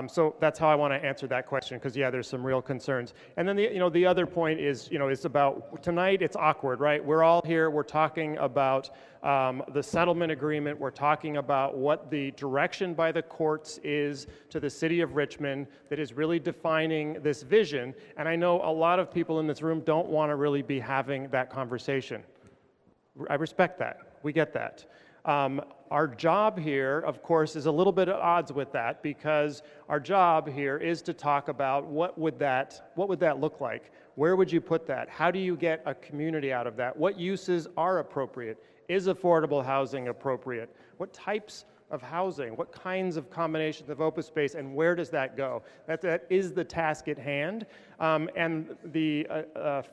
Speaker 1: So that's how I want to answer that question, because yeah, there's some real concerns. And then the other point is, it's about tonight. It's awkward, right? We're all here. We're talking about the settlement agreement. We're talking about what the direction by the courts is to the city of Richmond that is really defining this vision. And I know a lot of people in this room don't want to really be having that conversation. I respect that. We get that. Our job here, of course, is a little bit at odds with that, because our job here is to talk about what would that look like? Where would you put that? How do you get a community out of that? What uses are appropriate? Is affordable housing appropriate? What types of housing? What kinds of combinations of open space, and where does that go? That is the task at hand. And the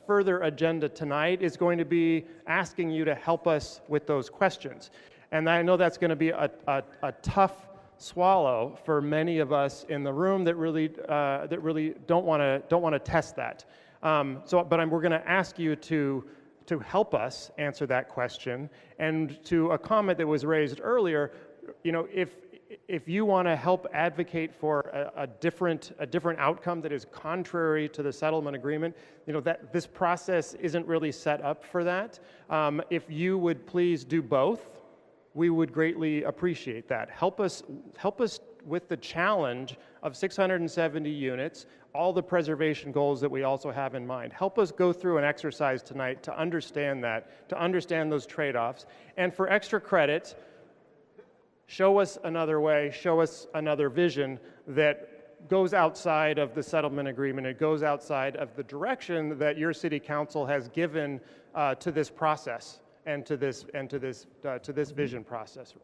Speaker 1: further agenda tonight is going to be asking you to help us with those questions. And I know that's going to be a tough swallow for many of us in the room that really don't want to test that. But we're going to ask you to help us answer that question. And to a comment that was raised earlier, if you want to help advocate for a different outcome that is contrary to the settlement agreement, that this process isn't really set up for that. If you would please do both, we would greatly appreciate that. Help us with the challenge of 670 units, all the preservation goals that we also have in mind. Help us go through an exercise tonight to understand that, to understand those trade-offs. And for extra credit, show us another way, show us another vision that goes outside of the settlement agreement. It goes outside of the direction that your city council has given to this process and to this vision process.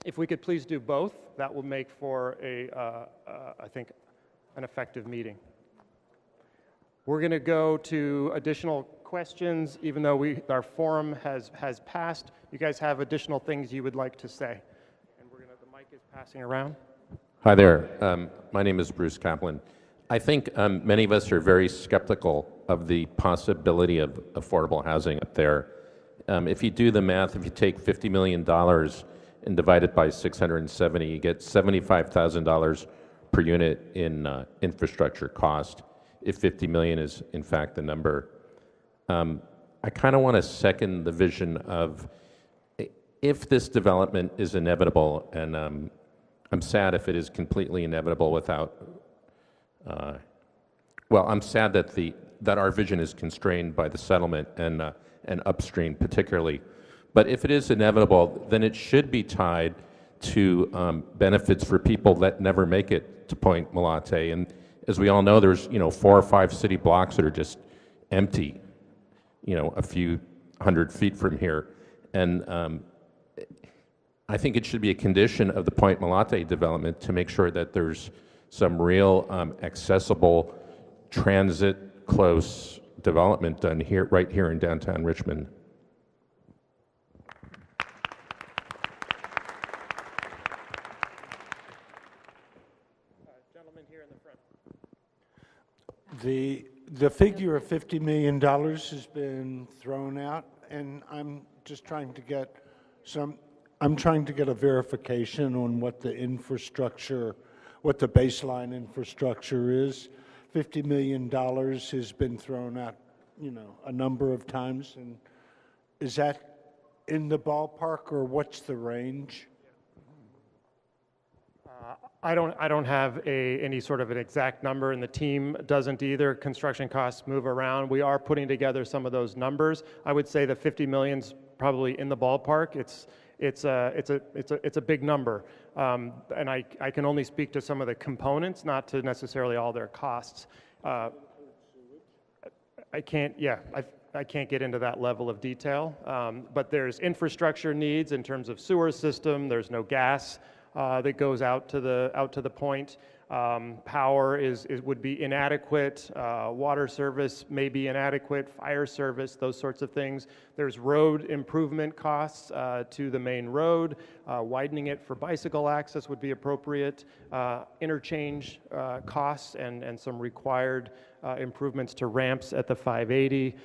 Speaker 1: If we could please do both, that will make for I think, an effective meeting. We're going to go to additional questions, even though our forum has passed. You guys have additional things you would like to say? And the mic is passing around.
Speaker 16: Hi there. My name is Bruce Kaplan. I think many of us are very skeptical of the possibility of affordable housing up there. If you do the math, if you take $50 million and divide it by 670, you get $75,000 per unit in infrastructure cost, if 50 million is in fact the number. I kind of want to second the vision of if this development is inevitable, and I'm sad if it is completely inevitable without, well, I'm sad that our vision is constrained by the settlement and upstream particularly. But if it is inevitable, then it should be tied to benefits for people that never make it to Point Molate. And as we all know, there's 4 or 5 city blocks that are just empty, a few hundred feet from here. And I think it should be a condition of the Point Molate development to make sure that there's some real accessible, transit-close development done here, right here in downtown Richmond.
Speaker 1: Gentleman here in the front.
Speaker 17: The figure of $50 million has been thrown out, and I'm just trying to get a verification on what the infrastructure, what the baseline infrastructure is. $50 million has been thrown out, a number of times, and is that in the ballpark, or what's the range?
Speaker 1: I don't have any sort of an exact number, and the team doesn't either. Construction costs move around. We are putting together some of those numbers. I would say the 50 million's probably in the ballpark. It's a big number, and I can only speak to some of the components, not to necessarily all their costs. I can't get into that level of detail, but there's infrastructure needs in terms of sewer system. There's no gas that goes out to the point. Power would be inadequate. Water service may be inadequate. Fire service, those sorts of things. There's road improvement costs to the main road. Widening it for bicycle access would be appropriate. Interchange costs and some required improvements to ramps at the 580,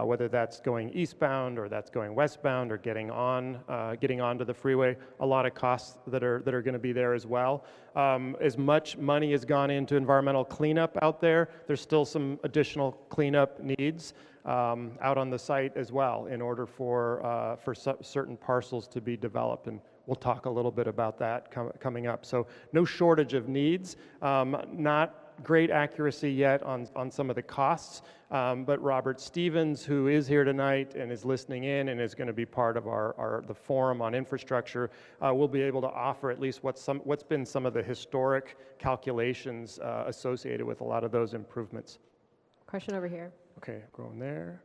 Speaker 1: whether that's going eastbound or that's going westbound or getting onto the freeway. A lot of costs that are going to be there as well. As much money has gone into environmental cleanup out there, there's still some additional cleanup needs out on the site as well in order for certain parcels to be developed, and we'll talk a little bit about that coming up. So no shortage of needs, not great accuracy yet on some of the costs, but Robert Stevens, who is here tonight and is listening in and is going to be part of the forum on infrastructure, will be able to offer at least what's been some of the historic calculations associated with a lot of those improvements.
Speaker 18: Question over here.
Speaker 1: Okay, going there.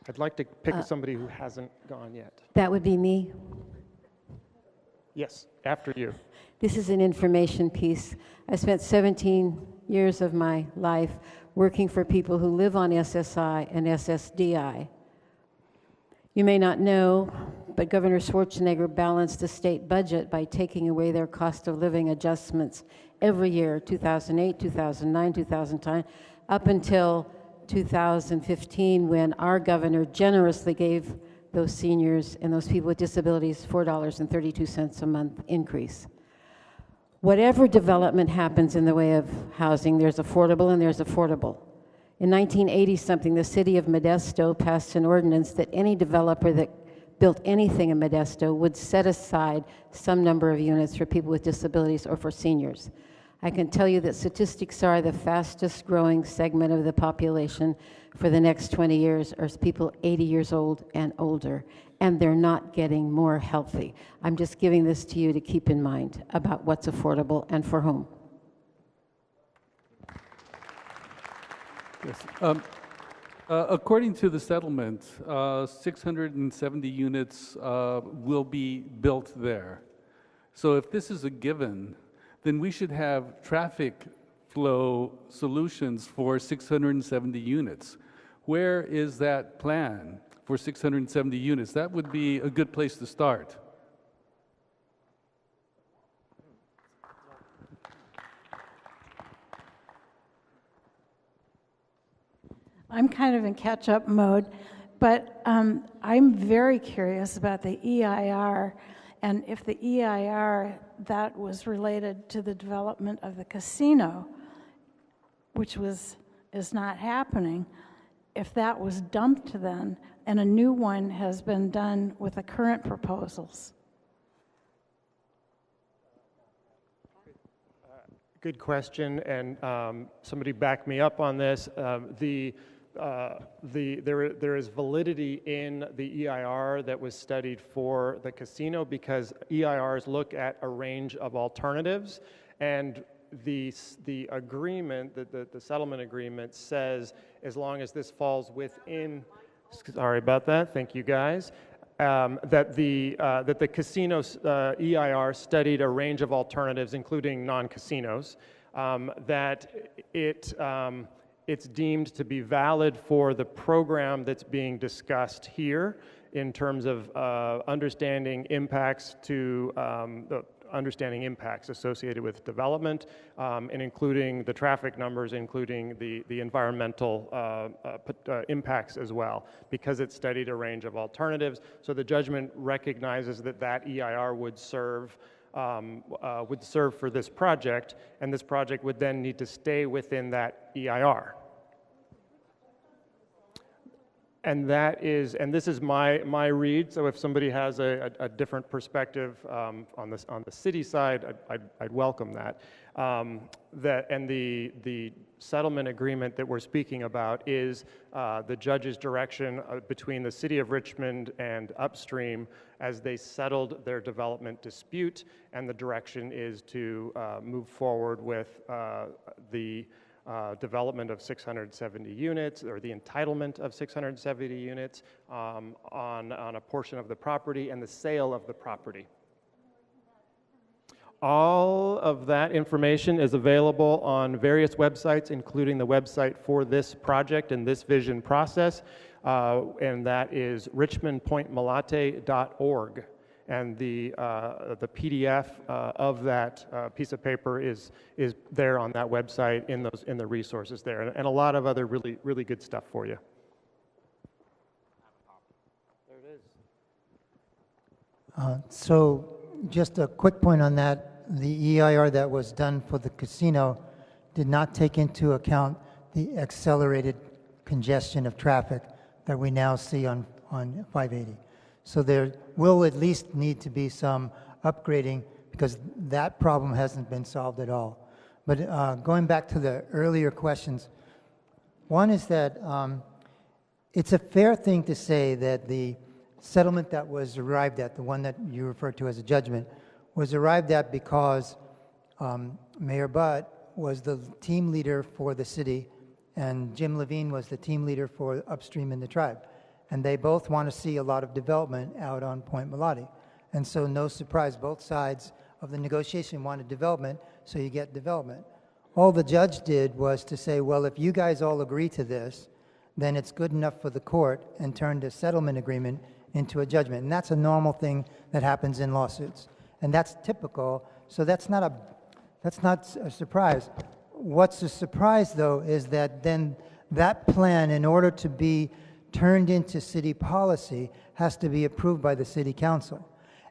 Speaker 1: I'd like to pick somebody who hasn't gone yet.
Speaker 18: That would be me.
Speaker 1: Yes, after you.
Speaker 18: This is an information piece. I spent 17 years of my life working for people who live on SSI and SSDI. You may not know, but Governor Schwarzenegger balanced the state budget by taking away their cost of living adjustments every year, 2008, 2009, 2010, up until 2015, when our governor generously gave those seniors and those people with disabilities $4.32 a month increase. Whatever development happens in the way of housing, there's affordable and there's affordable. In 1980-something, the city of Modesto passed an ordinance that any developer that built anything in Modesto would set aside some number of units for people with disabilities or for seniors. I can tell you that statistics are the fastest growing segment of the population for the next 20 years are people 80 years old and older, and they're not getting more healthy. I'm just giving this to you to keep in mind about what's affordable and for whom.
Speaker 19: Yes. According to the settlement, 670 units will be built there. So if this is a given, then we should have traffic flow solutions for 670 units. Where is that plan for 670 units? That would be a good place to start.
Speaker 20: I'm kind of in catch-up mode, but I'm very curious about the EIR, and if the EIR that was related to the development of the casino, which is not happening, if that was dumped then, and a new one has been done with the current proposals.
Speaker 1: Good question, and somebody back me up on this. There is validity in the EIR that was studied for the casino because EIRs look at a range of alternatives, and the agreement, the settlement agreement says as long as this falls within, sorry about that, thank you guys, that the casino EIR studied a range of alternatives, including non-casinos, that it's deemed to be valid for the program that's being discussed here in terms of understanding impacts associated with development, and including the traffic numbers, including the environmental impacts as well, because it studied a range of alternatives. So the judgment recognizes that EIR would serve for this project, and this project would then need to stay within that EIR. And this is my read. So if somebody has a different perspective on the city side, I'd welcome that. The settlement agreement that we're speaking about is the judge's direction between the city of Richmond and Upstream as they settled their development dispute, and the direction is to move forward with the development of 670 units, or the entitlement of 670 units on a portion of the property, and the sale of the property. All of that information is available on various websites, including the website for this project and this vision process, and that is richmondpointmolate.org. And the PDF of that piece of paper is there on that website in the resources there, and a lot of other really good stuff for you.
Speaker 21: There it is. So just a quick point on that. The EIR that was done for the casino did not take into account the accelerated congestion of traffic that we now see on 580. So there will at least need to be some upgrading because that problem hasn't been solved at all. But going back to the earlier questions, one is that it's a fair thing to say that the settlement that was arrived at, the one that you referred to as a judgment, was arrived at because Mayor Butt was the team leader for the city and Jim Levine was the team leader for Upstream in the tribe. And they both want to see a lot of development out on Point Molate. And so no surprise, both sides of the negotiation wanted development, so you get development. All the judge did was to say, well, if you guys all agree to this, then it's good enough for the court, and turned a settlement agreement into a judgment. And that's a normal thing that happens in lawsuits. And that's typical, so that's not a surprise. What's a surprise, though, is that then that plan, in order to be turned into city policy, has to be approved by the City Council.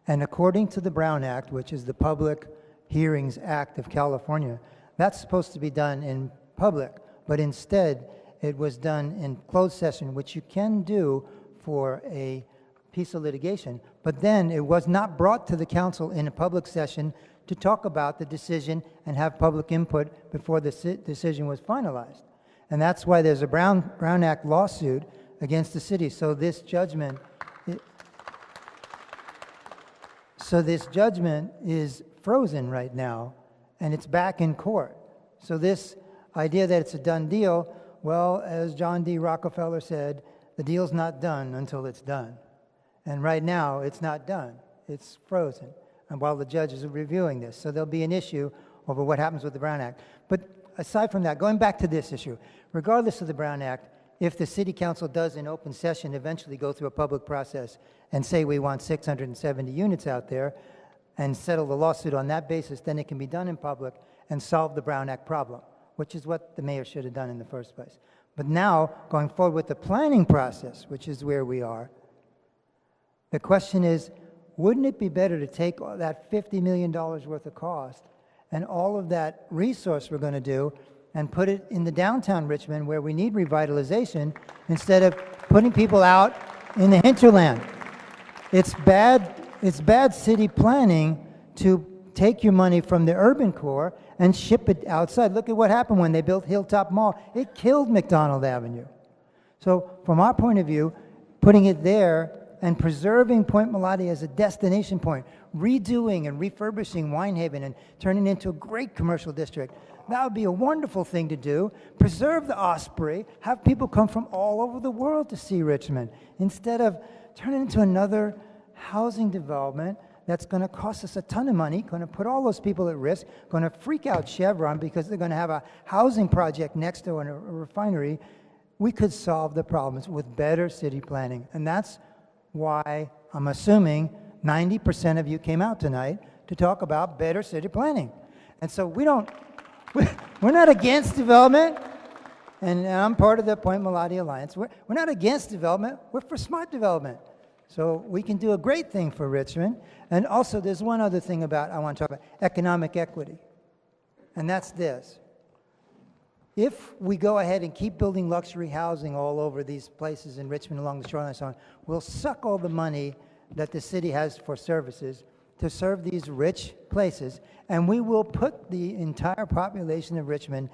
Speaker 21: And according to the Brown Act, which is the Public Hearings Act of California, that's supposed to be done in public, but instead it was done in closed session, which you can do for a piece of litigation, but then it was not brought to the council in a public session to talk about the decision and have public input before the decision was finalized. And that's why there's a Brown Act lawsuit against the city. So this judgment is frozen right now, and it's back in court. So this idea that it's a done deal, well, as John D. Rockefeller said, the deal's not done until it's done. And right now, it's not done. It's frozen, and while the judge is reviewing this. So there'll be an issue over what happens with the Brown Act. But aside from that, going back to this issue, regardless of the Brown Act, if the city council does in open session eventually go through a public process and say we want 670 units out there and settle the lawsuit on that basis, then it can be done in public and solve the Brown Act problem, which is what the mayor should have done in the first place. But now, going forward with the planning process, which is where we are, the question is, wouldn't it be better to take all that $50 million worth of cost and all of that resource we're going to do and put it in the downtown Richmond where we need revitalization instead of putting people out in the hinterland? It's bad city planning to take your money from the urban core and ship it outside. Look at what happened when they built Hilltop Mall. It killed McDonald Avenue. So from our point of view, putting it there and preserving Point Molate as a destination point, redoing and refurbishing Winehaven and turning it into a great commercial district, that would be a wonderful thing to do. Preserve the Osprey, have people come from all over the world to see Richmond, instead of turning it into another housing development that's going to cost us a ton of money, going to put all those people at risk, going to freak out Chevron because they're going to have a housing project next to a refinery. We could solve the problems with better city planning. And that's why I'm assuming 90% of you came out tonight to talk about better city planning. And so we're not against development, and I'm part of the Point Molate Alliance. We're not against development, we're for smart development. So we can do a great thing for Richmond. And also there's one other thing I want to talk about, economic equity. And that's this. If we go ahead and keep building luxury housing all over these places in Richmond along the shoreline and so on, we'll suck all the money that the city has for services to serve these rich places, and we will put the entire population of Richmond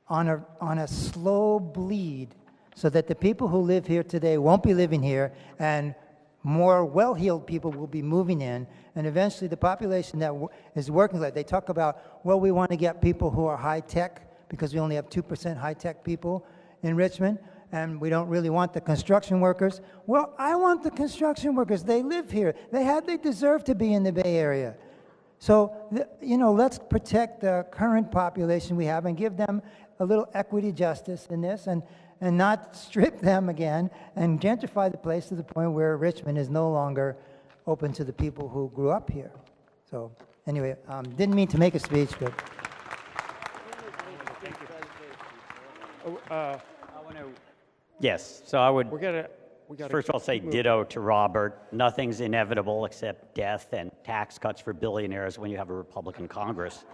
Speaker 21: on a slow bleed so that the people who live here today won't be living here, and more well-heeled people will be moving in, and eventually the population that is working, like they talk about, well, we want to get people who are high-tech, because we only have 2% high-tech people in Richmond, and we don't really want the construction workers. Well, I want the construction workers. They live here. They deserve to be in the Bay Area. So, let's protect the current population we have and give them a little equity justice in this, and not strip them again and gentrify the place to the point where Richmond is no longer open to the people who grew up here. So, anyway, didn't mean to make a speech, but...
Speaker 4: Yes, so I would
Speaker 1: we gotta
Speaker 4: first of all say ditto to Robert. Nothing's inevitable except death and tax cuts for billionaires when you have a Republican Congress.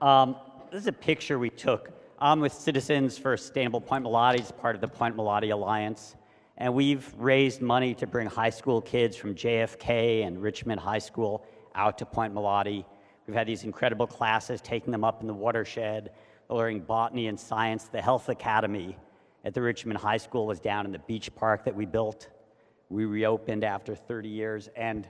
Speaker 4: This is a picture we took. I'm with Citizens for Sustainable Point Molate, it's part of the Point Molate Alliance, and we've raised money to bring high school kids from JFK and Richmond High School out to Point Molate. We've had these incredible classes, taking them up in the watershed, learning botany and science. The Health Academy at the Richmond High School was down in the beach park that we built. We reopened after 30 years, and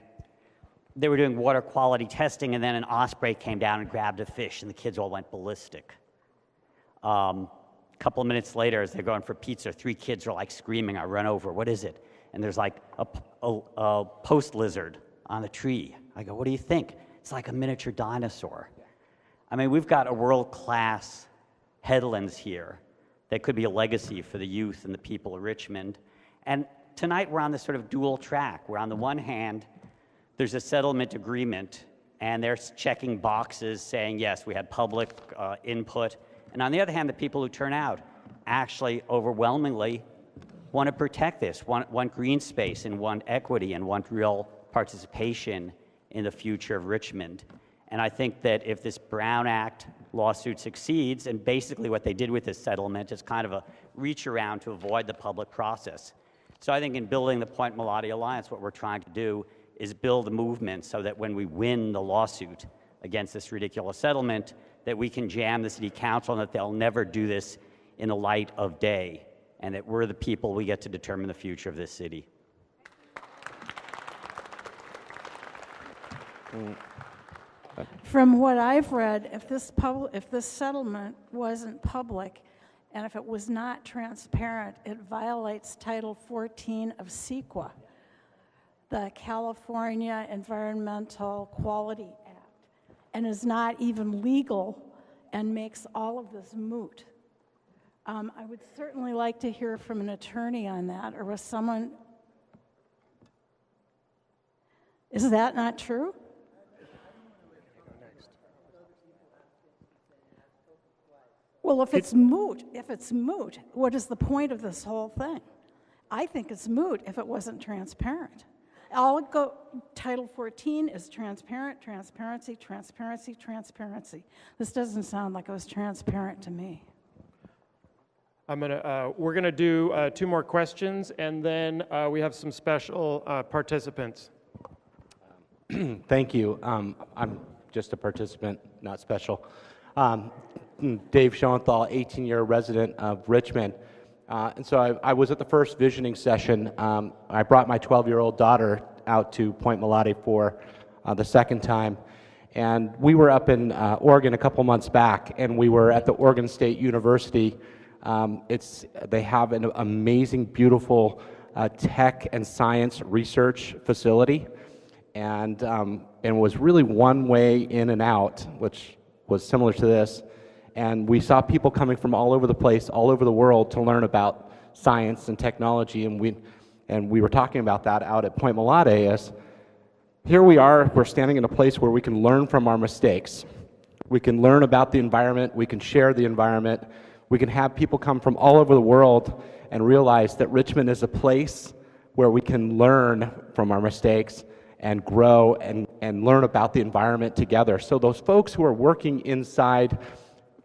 Speaker 4: they were doing water quality testing, and then an osprey came down and grabbed a fish, and the kids all went ballistic. A couple of minutes later, as they're going for pizza, 3 kids are like screaming. I run over, what is it? And there's like a post lizard on the tree. I go, what do you think? It's like a miniature dinosaur. I mean, we've got a world-class headlands here that could be a legacy for the youth and the people of Richmond. And tonight we're on this sort of dual track, where on the one hand, there's a settlement agreement, and they're checking boxes saying, yes, we had public input. And on the other hand, the people who turn out actually overwhelmingly want to protect this, want green space and want equity and want real participation in the future of Richmond. And I think that if this Brown Act lawsuit succeeds, and basically what they did with this settlement is kind of a reach around to avoid the public process. So I think in building the Point Molate Alliance, what we're trying to do is build a movement so that when we win the lawsuit against this ridiculous settlement, that we can jam the city council and that they'll never do this in the light of day, and that we're the people, we get to determine the future of this city.
Speaker 20: From what I've read, if this settlement wasn't public and if it was not transparent, it violates Title 14 of CEQA, the California Environmental Quality Act, and is not even legal and makes all of this moot. I would certainly like to hear from an attorney on that, or was someone... Is that not true? Well, if it's moot, what is the point of this whole thing? I think it's moot if it wasn't transparent. Title 14 is transparent, transparency, transparency, transparency. This doesn't sound like it was transparent to me.
Speaker 1: We're gonna do 2 more questions, and then we have some special participants.
Speaker 7: Thank you. I'm just a participant, not special. Dave Schoenthal, 18-year resident of Richmond. And so I was at the first visioning session. I brought my 12-year-old daughter out to Point Molate for the second time. And we were up in Oregon a couple months back, and we were at the Oregon State University. They have an amazing, beautiful tech and science research facility. And it was really one way in and out, which was similar to this. And we saw people coming from all over the place, all over the world, to learn about science and technology. And we were talking about that out at Point Molate. As here we're standing in a place where we can learn from our mistakes. We can learn about the environment. We can share the environment. We can have people come from all over the world and realize that Richmond is a place where we can learn from our mistakes and grow and learn about the environment together. So those folks who are working inside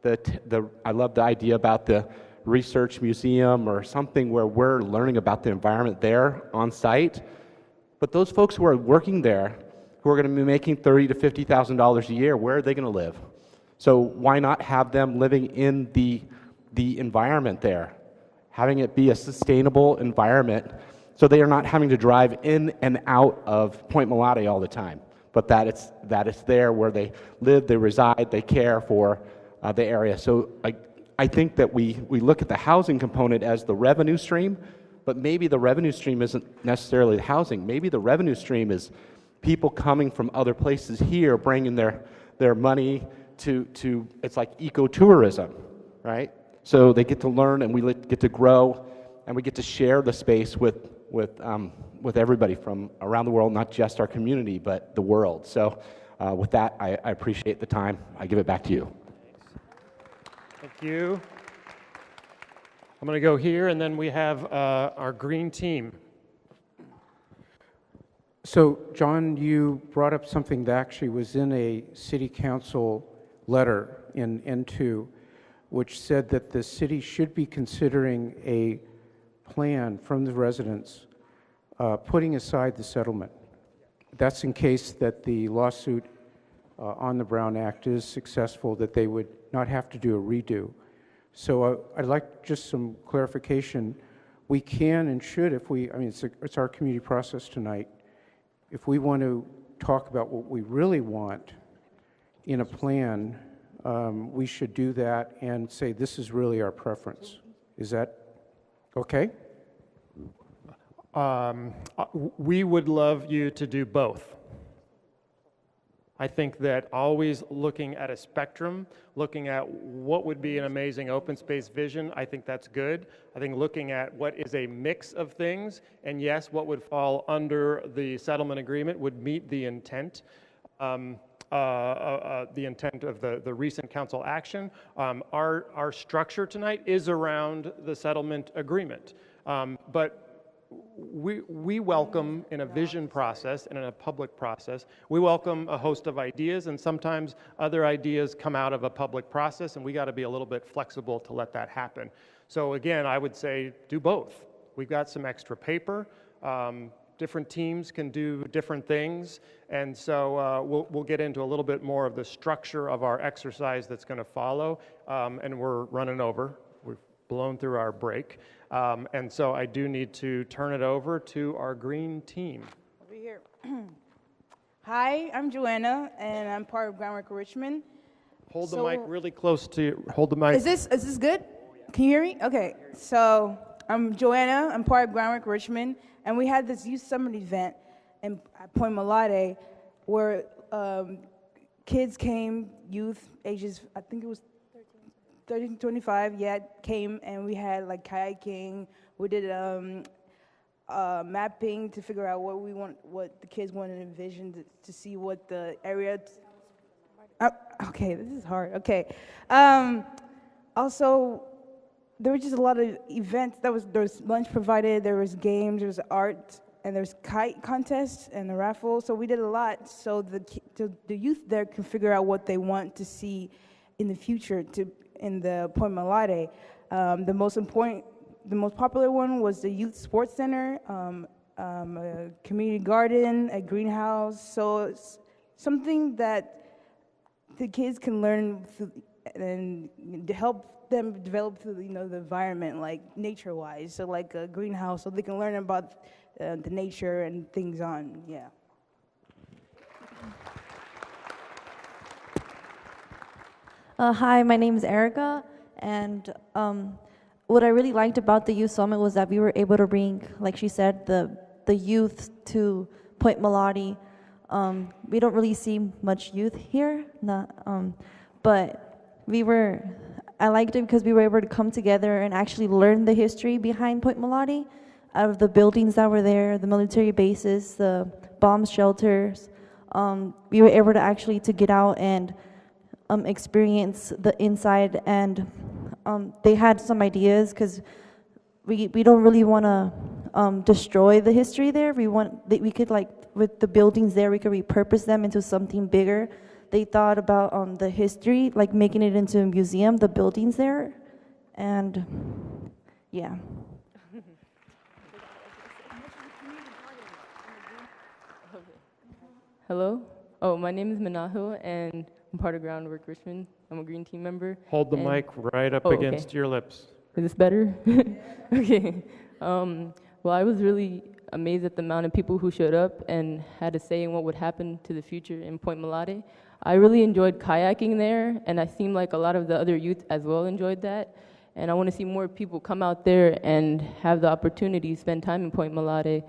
Speaker 7: I love the idea about the research museum or something where we're learning about the environment there on site. But those folks who are working there, who are going to be making $30,000 to $50,000 a year, where are they going to live? So why not have them living in the environment there, having it be a sustainable environment, so they are not having to drive in and out of Point Molate all the time, but that it's there where they live, they reside, they care for the area. So I think that we look at the housing component as the revenue stream, but maybe the revenue stream isn't necessarily the housing. Maybe the revenue stream is people coming from other places here, bringing their money to it's like ecotourism, right? So they get to learn, and we get to grow, and we get to share the space with everybody from around the world, not just our community, but the world. So with that, I appreciate the time. I give it back to you.
Speaker 1: Thank you. I'm going to go here, and then we have our green team.
Speaker 10: So, John, you brought up something that actually was in a city council letter in N2, which said that the city should be considering a plan from the residents putting aside the settlement. That's in case that the lawsuit on the Brown Act is successful, that they would not have to do a redo. So I'd like just some clarification. We can and should, it's our community process tonight. If we want to talk about what we really want in a plan, we should do that and say this is really our preference. Is that okay?
Speaker 1: We would love you to do both. I think that always looking at a spectrum, looking at what would be an amazing open space vision, I think that's good. I think looking at what is a mix of things, and yes, what would fall under the settlement agreement would meet the intent. The intent of the recent council action. Our structure tonight is around the settlement agreement, but we welcome in a vision process and in a public process, we welcome a host of ideas, and sometimes other ideas come out of a public process, and we got to be a little bit flexible to let that happen. So again, I would say do both. We've got some extra paper. Different teams can do different things, and so we'll get into a little bit more of the structure of our exercise that's going to follow, and we're running over. We've blown through our break, and so I do need to turn it over to our green team.
Speaker 22: Over here. Hi, I'm Joanna, and I'm part of Groundwork Richmond.
Speaker 1: Hold the mic really close to you. Hold the mic.
Speaker 22: Is this good? Can you hear me? Okay, so I'm Joanna. I'm part of Groundwork Richmond. And we had this youth summit event at Point Molate where kids came, youth, ages, I think it was 30 to 25, came and we had like kayaking. We did mapping to figure out what the kids wanted to envision to see what the area. Okay, this is hard. Okay. Also, there were just a lot of events. There was lunch provided, there was games, there was art, and there was kite contests and a raffle. So we did a lot so the youth there can figure out what they want to see in the future in the Point Molate. The most popular one was the Youth Sports Center, a community garden, a greenhouse. So it's something that the kids can learn and to help them develop through the environment, like nature-wise. So like a greenhouse, so they can learn about the nature and things on. Yeah.
Speaker 6: Hi, my name is Erica, and what I really liked about the Youth Summit was that we were able to bring, like she said, the youth to Point Molate. We don't really see much youth here, but I liked it because we were able to come together and actually learn the history behind Point Molate, out of the buildings that were there, the military bases, the bomb shelters. We were able to actually get out and experience the inside, and they had some ideas because we don't really want to destroy the history there. We could, like, with the buildings there, we could repurpose them into something bigger. They thought about the history, like making it into a museum, the buildings there, and yeah.
Speaker 9: Hello. Oh, my name is Manahu, and I'm part of Groundwork Richmond. I'm a green team member.
Speaker 1: Hold the mic right up against your lips.
Speaker 9: Is this better? Okay. Well, I was really amazed at the amount of people who showed up and had a say in what would happen to the future in Point Molate. I really enjoyed kayaking there, and I seem like a lot of the other youth as well enjoyed that. And I want to see more people come out there and have the opportunity to spend time in Point Molate.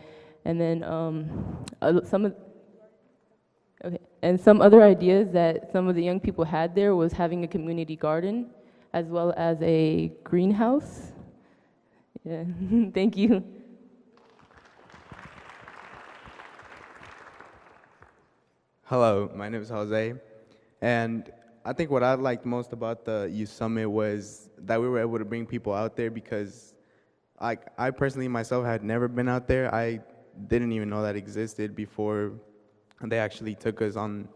Speaker 9: And then some other ideas that some of the young people had there was having a community garden as well as a greenhouse. Yeah, thank you.
Speaker 23: Hello, my name is Jose, and I think what I liked most about the Youth Summit was that we were able to bring people out there, because I personally myself had never been out there. I didn't even know that existed before they actually took us on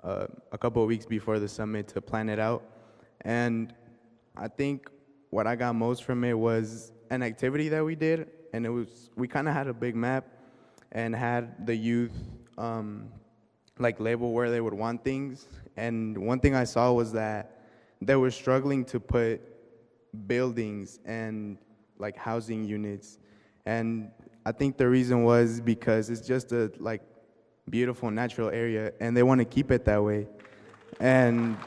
Speaker 23: a couple of weeks before the summit to plan it out. And I think what I got most from it was an activity that we did, and we kind of had a big map and had the youth like label where they would want things. And one thing I saw was that they were struggling to put buildings and like housing units. And I think the reason was because it's just a like beautiful natural area, and they want to keep it that way. And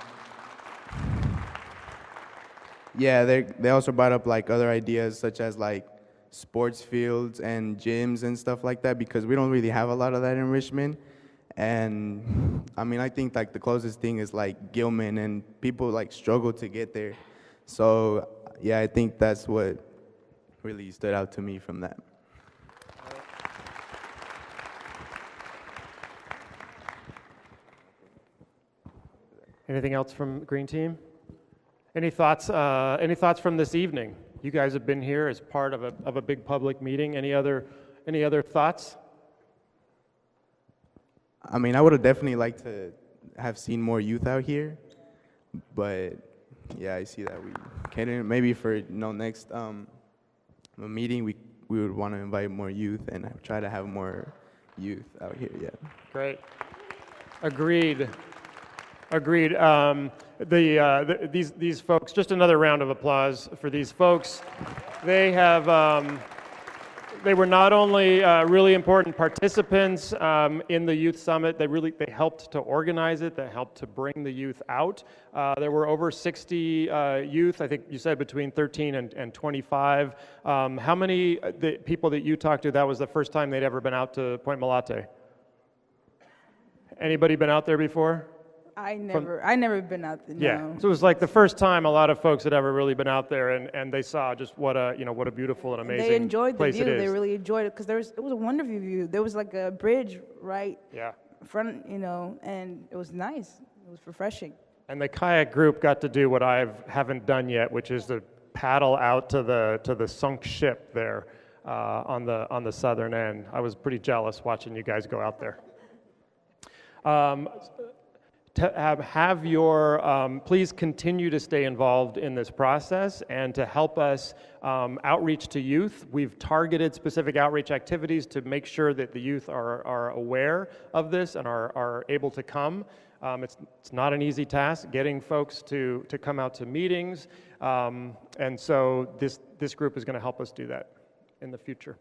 Speaker 23: yeah, they also brought up like other ideas such as like sports fields and gyms and stuff like that, because we don't really have a lot of that in Richmond. And I mean, I think like the closest thing is like Gilman, and people like struggle to get there. So yeah, I think that's what really stood out to me from that.
Speaker 1: Anything else from Green Team? Any thoughts from this evening? You guys have been here as part of a big public meeting. Any other thoughts?
Speaker 23: I mean, I would have definitely liked to have seen more youth out here, but yeah, I see that we can't. Maybe for next meeting, we would want to invite more youth and try to have more youth out here. Yeah.
Speaker 1: Great. Agreed. These folks. Just another round of applause for these folks. They have. They were not only really important participants in the Youth Summit, they helped to organize it, they helped to bring the youth out. There were over 60 youth, I think you said between 13 and 25. How many the people that you talked to, that was the first time they'd ever been out to Point Molate? Anybody been out there before?
Speaker 22: I never been out there.
Speaker 1: Yeah,
Speaker 22: No.
Speaker 1: so it was like the first time a lot of folks had ever really been out there, and they saw just what a beautiful and amazing
Speaker 22: They enjoyed the
Speaker 1: place
Speaker 22: view.
Speaker 1: it is.
Speaker 22: They really enjoyed it because it was a wonderful view. There was like a bridge right in front, and it was nice. It was refreshing.
Speaker 1: And the kayak group got to do what I haven't done yet, which is to paddle out to the sunk ship there on the southern end. I was pretty jealous watching you guys go out there. Please continue to stay involved in this process and to help us outreach to youth. We've targeted specific outreach activities to make sure that the youth are aware of this and are able to come. It's not an easy task getting folks to come out to meetings, and so this group is going to help us do that in the future.